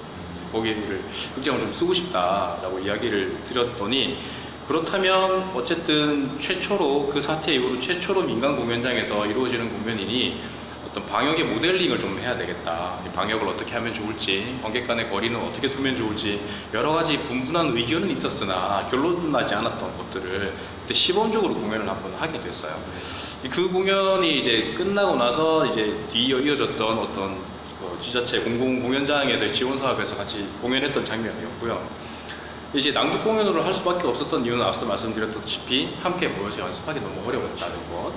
거기를 극장을 좀 쓰고 싶다라고 이야기를 드렸더니 그렇다면 어쨌든 최초로 그 사태 이후로 최초로 민간 공연장에서 이루어지는 공연이니 어떤 방역의 모델링을 좀 해야 되겠다. 방역을 어떻게 하면 좋을지, 관객 간의 거리는 어떻게 두면 좋을지 여러 가지 분분한 의견은 있었으나 결론 나지 않았던 것들을 그때 시범적으로 공연을 한번 하게 됐어요. 그 공연이 이제 끝나고 나서 이제 이어졌던 어떤 지자체 공공 공연장에서 지원 사업에서 같이 공연했던 장면이었고요. 이제 낭독 공연으로 할 수밖에 없었던 이유는 앞서 말씀드렸다시피 함께 모여서 연습하기 너무 어려웠다는 것.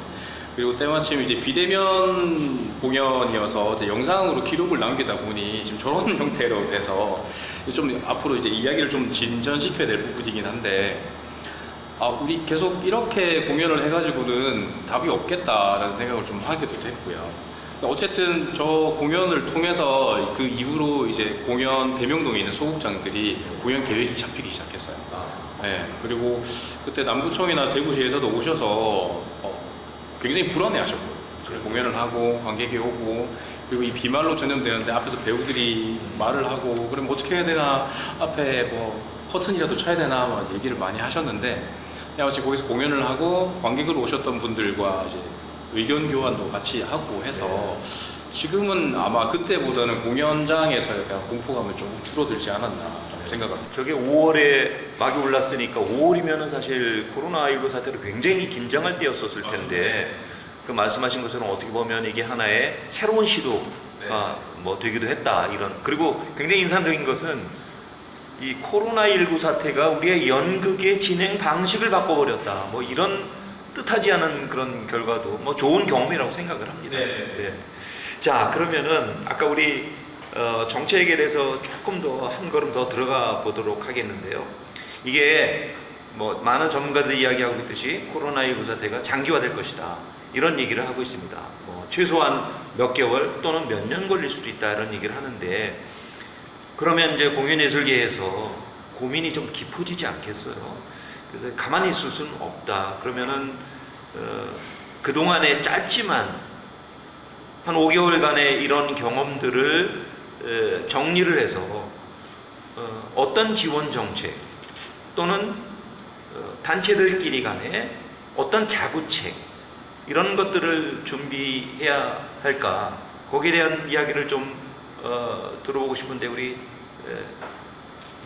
그리고 때마침 이제 비대면 공연이어서 이제 영상으로 기록을 남기다 보니 지금 저런 형태로 돼서 좀 앞으로 이제 이야기를 좀 진전시켜야 될 부분이긴 한데 우리 계속 이렇게 공연을 해가지고는 답이 없겠다라는 생각을 좀 하기도 됐고요. 어쨌든 저 공연을 통해서 그 이후로 이제 공연 대명동에 있는 소극장들이 공연 계획이 잡히기 시작했어요. 네, 그리고 그때 남구청이나 대구시에서도 오셔서 굉장히 불안해하셨고 공연을 하고 관객이 오고 그리고 이 비말로 전염되는데 앞에서 배우들이 말을 하고 그러면 어떻게 해야 되나 앞에 뭐 커튼이라도 쳐야 되나 막 얘기를 많이 하셨는데 그냥 거기서 공연을 하고 관객으로 오셨던 분들과 이제 의견 교환도 같이 하고 해서 지금은 아마 그때보다는 공연장에서에 대한 공포감은 조금 줄어들지 않았나 생각합니다. 저게 5월에 막이 올랐으니까 5월이면은 사실 코로나19 사태로 굉장히 긴장할 때였었을 텐데 그 말씀하신 것처럼 어떻게 보면 이게 하나의 새로운 시도가 뭐 되기도 했다 이런. 그리고 굉장히 인상적인 것은 이 코로나19 사태가 우리의 연극의 진행 방식을 바꿔버렸다. 뭐 이런 뜻하지 않은 그런 결과도 뭐 좋은 경험이라고 생각을 합니다. 네. 자, 그러면은 아까 우리 정책에 대해서 조금 더 한 걸음 더 들어가 보도록 하겠는데요. 이게 뭐 많은 전문가들이 이야기하고 있듯이 코로나19 사태가 장기화될 것이다. 이런 얘기를 하고 있습니다. 뭐 최소한 몇 개월 또는 몇 년 걸릴 수도 있다 이런 얘기를 하는데, 그러면 이제 공연예술계에서 고민이 좀 깊어지지 않겠어요? 그래서 가만히 있을 수는 없다. 그러면은 그동안에 짧지만 한 5개월간의 이런 경험들을 정리를 해서 어떤 지원 정책 또는 단체들끼리 간에 어떤 자구책 이런 것들을 준비해야 할까, 거기에 대한 이야기를 좀 들어보고 싶은데 우리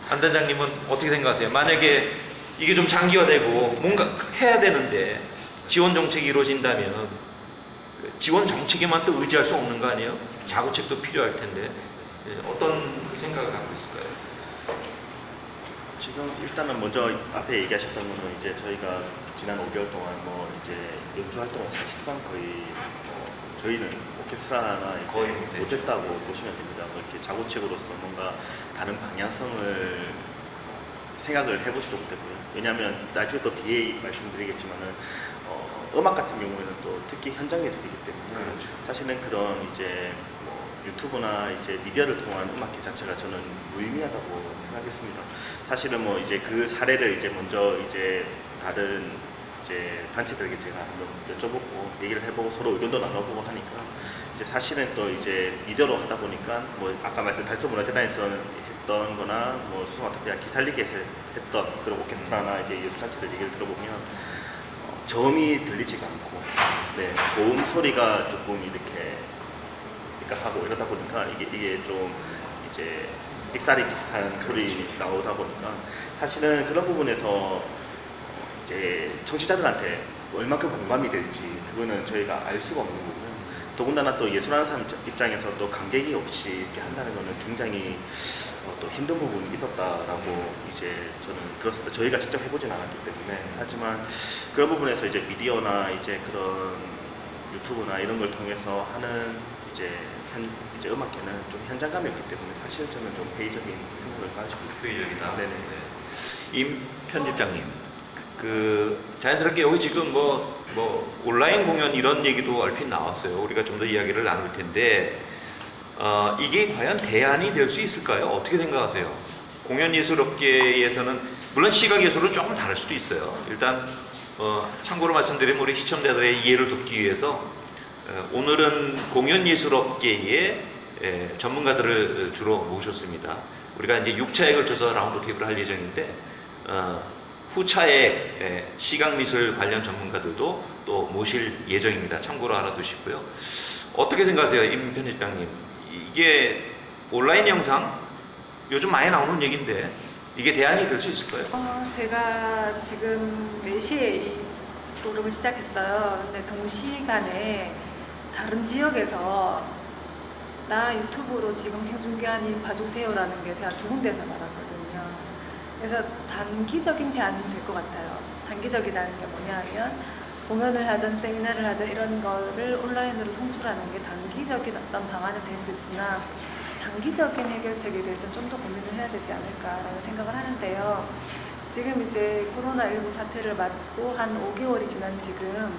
안 단장님은 어떻게 생각하세요? 만약에 이게 좀 장기화되고 뭔가 해야 되는데 지원 정책이 이루어진다면 지원 정책에만 또 의지할 수 없는 거 아니에요? 자구책도 필요할 텐데 어떤 그 생각을 갖고 있을까요? 지금 일단은 먼저 앞에 얘기하셨던 거는 이제 저희가 지난 5개월 동안 뭐 이제 연주 활동을 사실상 거의 저희는 오케스트라나 이제 거의 못했다고 보시면 됩니다. 뭐 이렇게 자구책으로서 뭔가 다른 방향성을 생각을 해보지도 못했고요. 왜냐하면 나중에 또 뒤에 말씀드리겠지만은 음악 같은 경우에는 또 특히 현장 예술이기 때문에 그렇죠. 사실은 그런 이제 뭐 유튜브나 이제 미디어를 통한 음악회 자체가 저는 무의미하다고 생각했습니다. 사실은 뭐 이제 그 사례를 이제 먼저 이제 다른 이제 단체들에게 제가 한번 여쭤보고 얘기를 해보고 서로 의견도 나눠보고 하니까 이제 사실은 또 이제 미디어로 하다 보니까 뭐 아까 말씀 달서문화재단에서 했던 거나 뭐 수성아트피아 기살리기에서 했던 그런 오케스트라나 이제 예술단체들 얘기를 들어보면 저음이 들리지가 않고 고음 소리가 조금 이렇게 하고 이러다 보니까 이게 좀 이제 삑사리 비슷한 소리 나오다 보니까 사실은 그런 부분에서 이제 청취자들한테 얼마큼 공감이 될지 그거는 저희가 알 수가 없는 거고요. 더군다나 또 예술하는 사람 입장에서 또 감객이 없이 이렇게 한다는 거는 굉장히 또 힘든 부분이 있었다라고 이제 저는 들었습니다. 저희가 직접 해보진 않았기 때문에. 하지만 그런 부분에서 이제 미디어나 이제 그런 유튜브나 이런 걸 통해서 하는 이제 음악계는 좀 현장감이 없기 때문에 사실 저는 좀 회의적인 생각을 가지고 있습니다. 회의적이다. 네네. 임 편집장님, 그 자연스럽게 여기 지금 뭐 온라인 공연 이런 얘기도 얼핏 나왔어요. 우리가 좀 더 이야기를 나눌 텐데 이게 과연 대안이 될 수 있을까요? 어떻게 생각하세요? 공연예술업계에서는 물론 시각예술은 조금 다를 수도 있어요. 일단 참고로 말씀드리면 우리 시청자들의 이해를 돕기 위해서 오늘은 공연예술업계의 전문가들을 주로 모셨습니다. 우리가 이제 6차에 걸쳐서 라운드 테이블을 할 예정인데 후차에 시각미술 관련 전문가들도 또 모실 예정입니다. 참고로 알아두시고요. 어떻게 생각하세요, 임 편집장님? 이게 온라인 영상 요즘 많이 나오는 얘기인데 이게 대안이 될 수 있을까요? 제가 지금 4시에 이 프로그램을 시작했어요. 근데 동시간에 다른 지역에서 나 유튜브로 지금 생중계하니 봐주세요라는 게 제가 2군데서 받았거든요. 그래서 단기적인 대안이 될 것 같아요. 단기적이라는 게 뭐냐면 공연을 하든 세미나를 하든 이런 거를 온라인으로 송출하는 게 단기적인 어떤 방안은 될 수 있으나 장기적인 해결책에 대해서 좀 더 고민을 해야 되지 않을까라는 생각을 하는데요. 지금 이제 코로나19 사태를 맞고 한 5개월이 지난 지금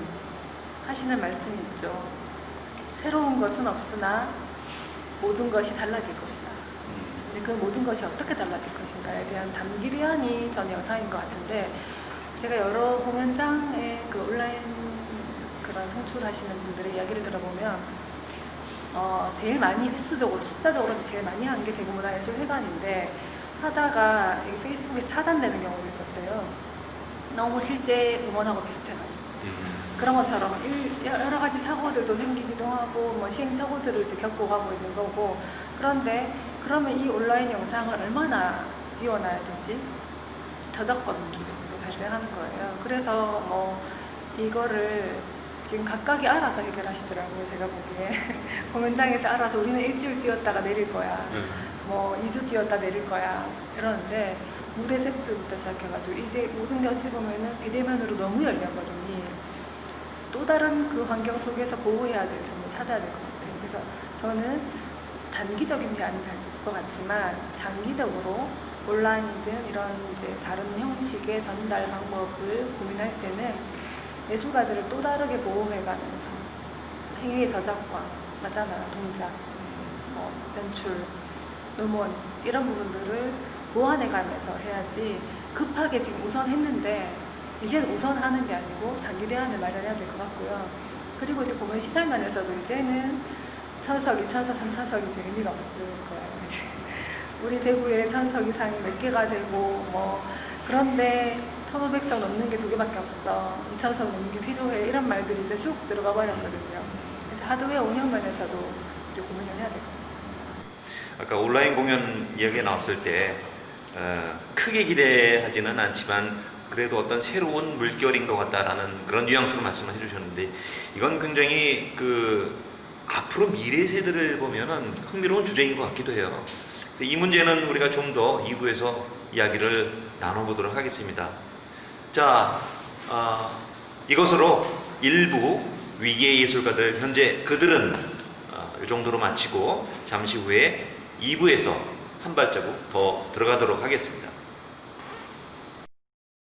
하시는 말씀이 있죠. 새로운 것은 없으나 모든 것이 달라질 것이다. 근데 그 모든 것이 어떻게 달라질 것인가에 대한 단기 대안이 전 영상인 것 같은데, 제가 여러 공연장의 그 온라인 그런 송출하시는 분들의 이야기를 들어보면 제일 많이 횟수적으로 숫자적으로 제일 많이 한 게 대구문화예술회관인데 하다가 페이스북에서 차단되는 경우가 있었대요. 너무 실제 음원하고 비슷해가지고 그런 것처럼 여러 가지 사고들도 생기기도 하고 뭐 시행착오들을 이제 겪고 가고 있는 거고, 그런데 그러면 이 온라인 영상을 얼마나 띄워놔야 되지? 저작권 문제도 발생하는 거예요. 그래서 뭐 이거를 지금 각각이 알아서 해결하시더라고요. 제가 보기에 공연장에서 알아서 우리는 일주일 뛰었다가 내릴 거야, 뭐 2주 뛰었다 내릴 거야 이러는데, 무대 세트부터 시작해가지고 이제 모든 게 어찌 보면은 비대면으로 너무 열려버리니 또 다른 그 환경 속에서 보호해야 될 점을 찾아야 될 것 같아요. 그래서 저는 단기적인 게 아닌 것 같지만 장기적으로 온라인이든 이런 이제 다른 형식의 전달 방법을 고민할 때는 예술가들을 또 다르게 보호해가면서 행위의 저작권, 맞잖아요. 동작, 연출, 음원 이런 부분들을 보완해가면서 해야지, 급하게 지금 우선했는데 이제는 우선하는 게 아니고 장기 대안을 마련해야 될 것 같고요. 그리고 이제 공연 시설면에서도 이제는 1000석, 2000석, 3000석이 이제 의미가 없을 거예요. 이제 우리 대구에 1000석 이상이 몇 개가 되고 뭐 그런데 1500석 넘는 게 2개밖에 없어, 2000석 넘는 게 필요해, 이런 말들이 이제 쑥 들어가 버렸거든요. 그래서 하드웨어 운영면에서도 이제 고민을 해야 될 것 같습니다. 아까 온라인 공연 이야기가 나왔을 때 크게 기대하지는 않지만 그래도 어떤 새로운 물결인 것 같다라는 그런 뉘앙스로 말씀을 해주셨는데, 이건 굉장히 앞으로 미래 세대를 보면은 흥미로운 주제인 것 같기도 해요. 그래서 이 문제는 우리가 좀 더 2부에서 이야기를 나눠보도록 하겠습니다. 자, 이것으로 1부 위기의 예술가들, 현재 그들은 이 정도로 마치고 잠시 후에 2부에서 한 발자국 더 들어가도록 하겠습니다.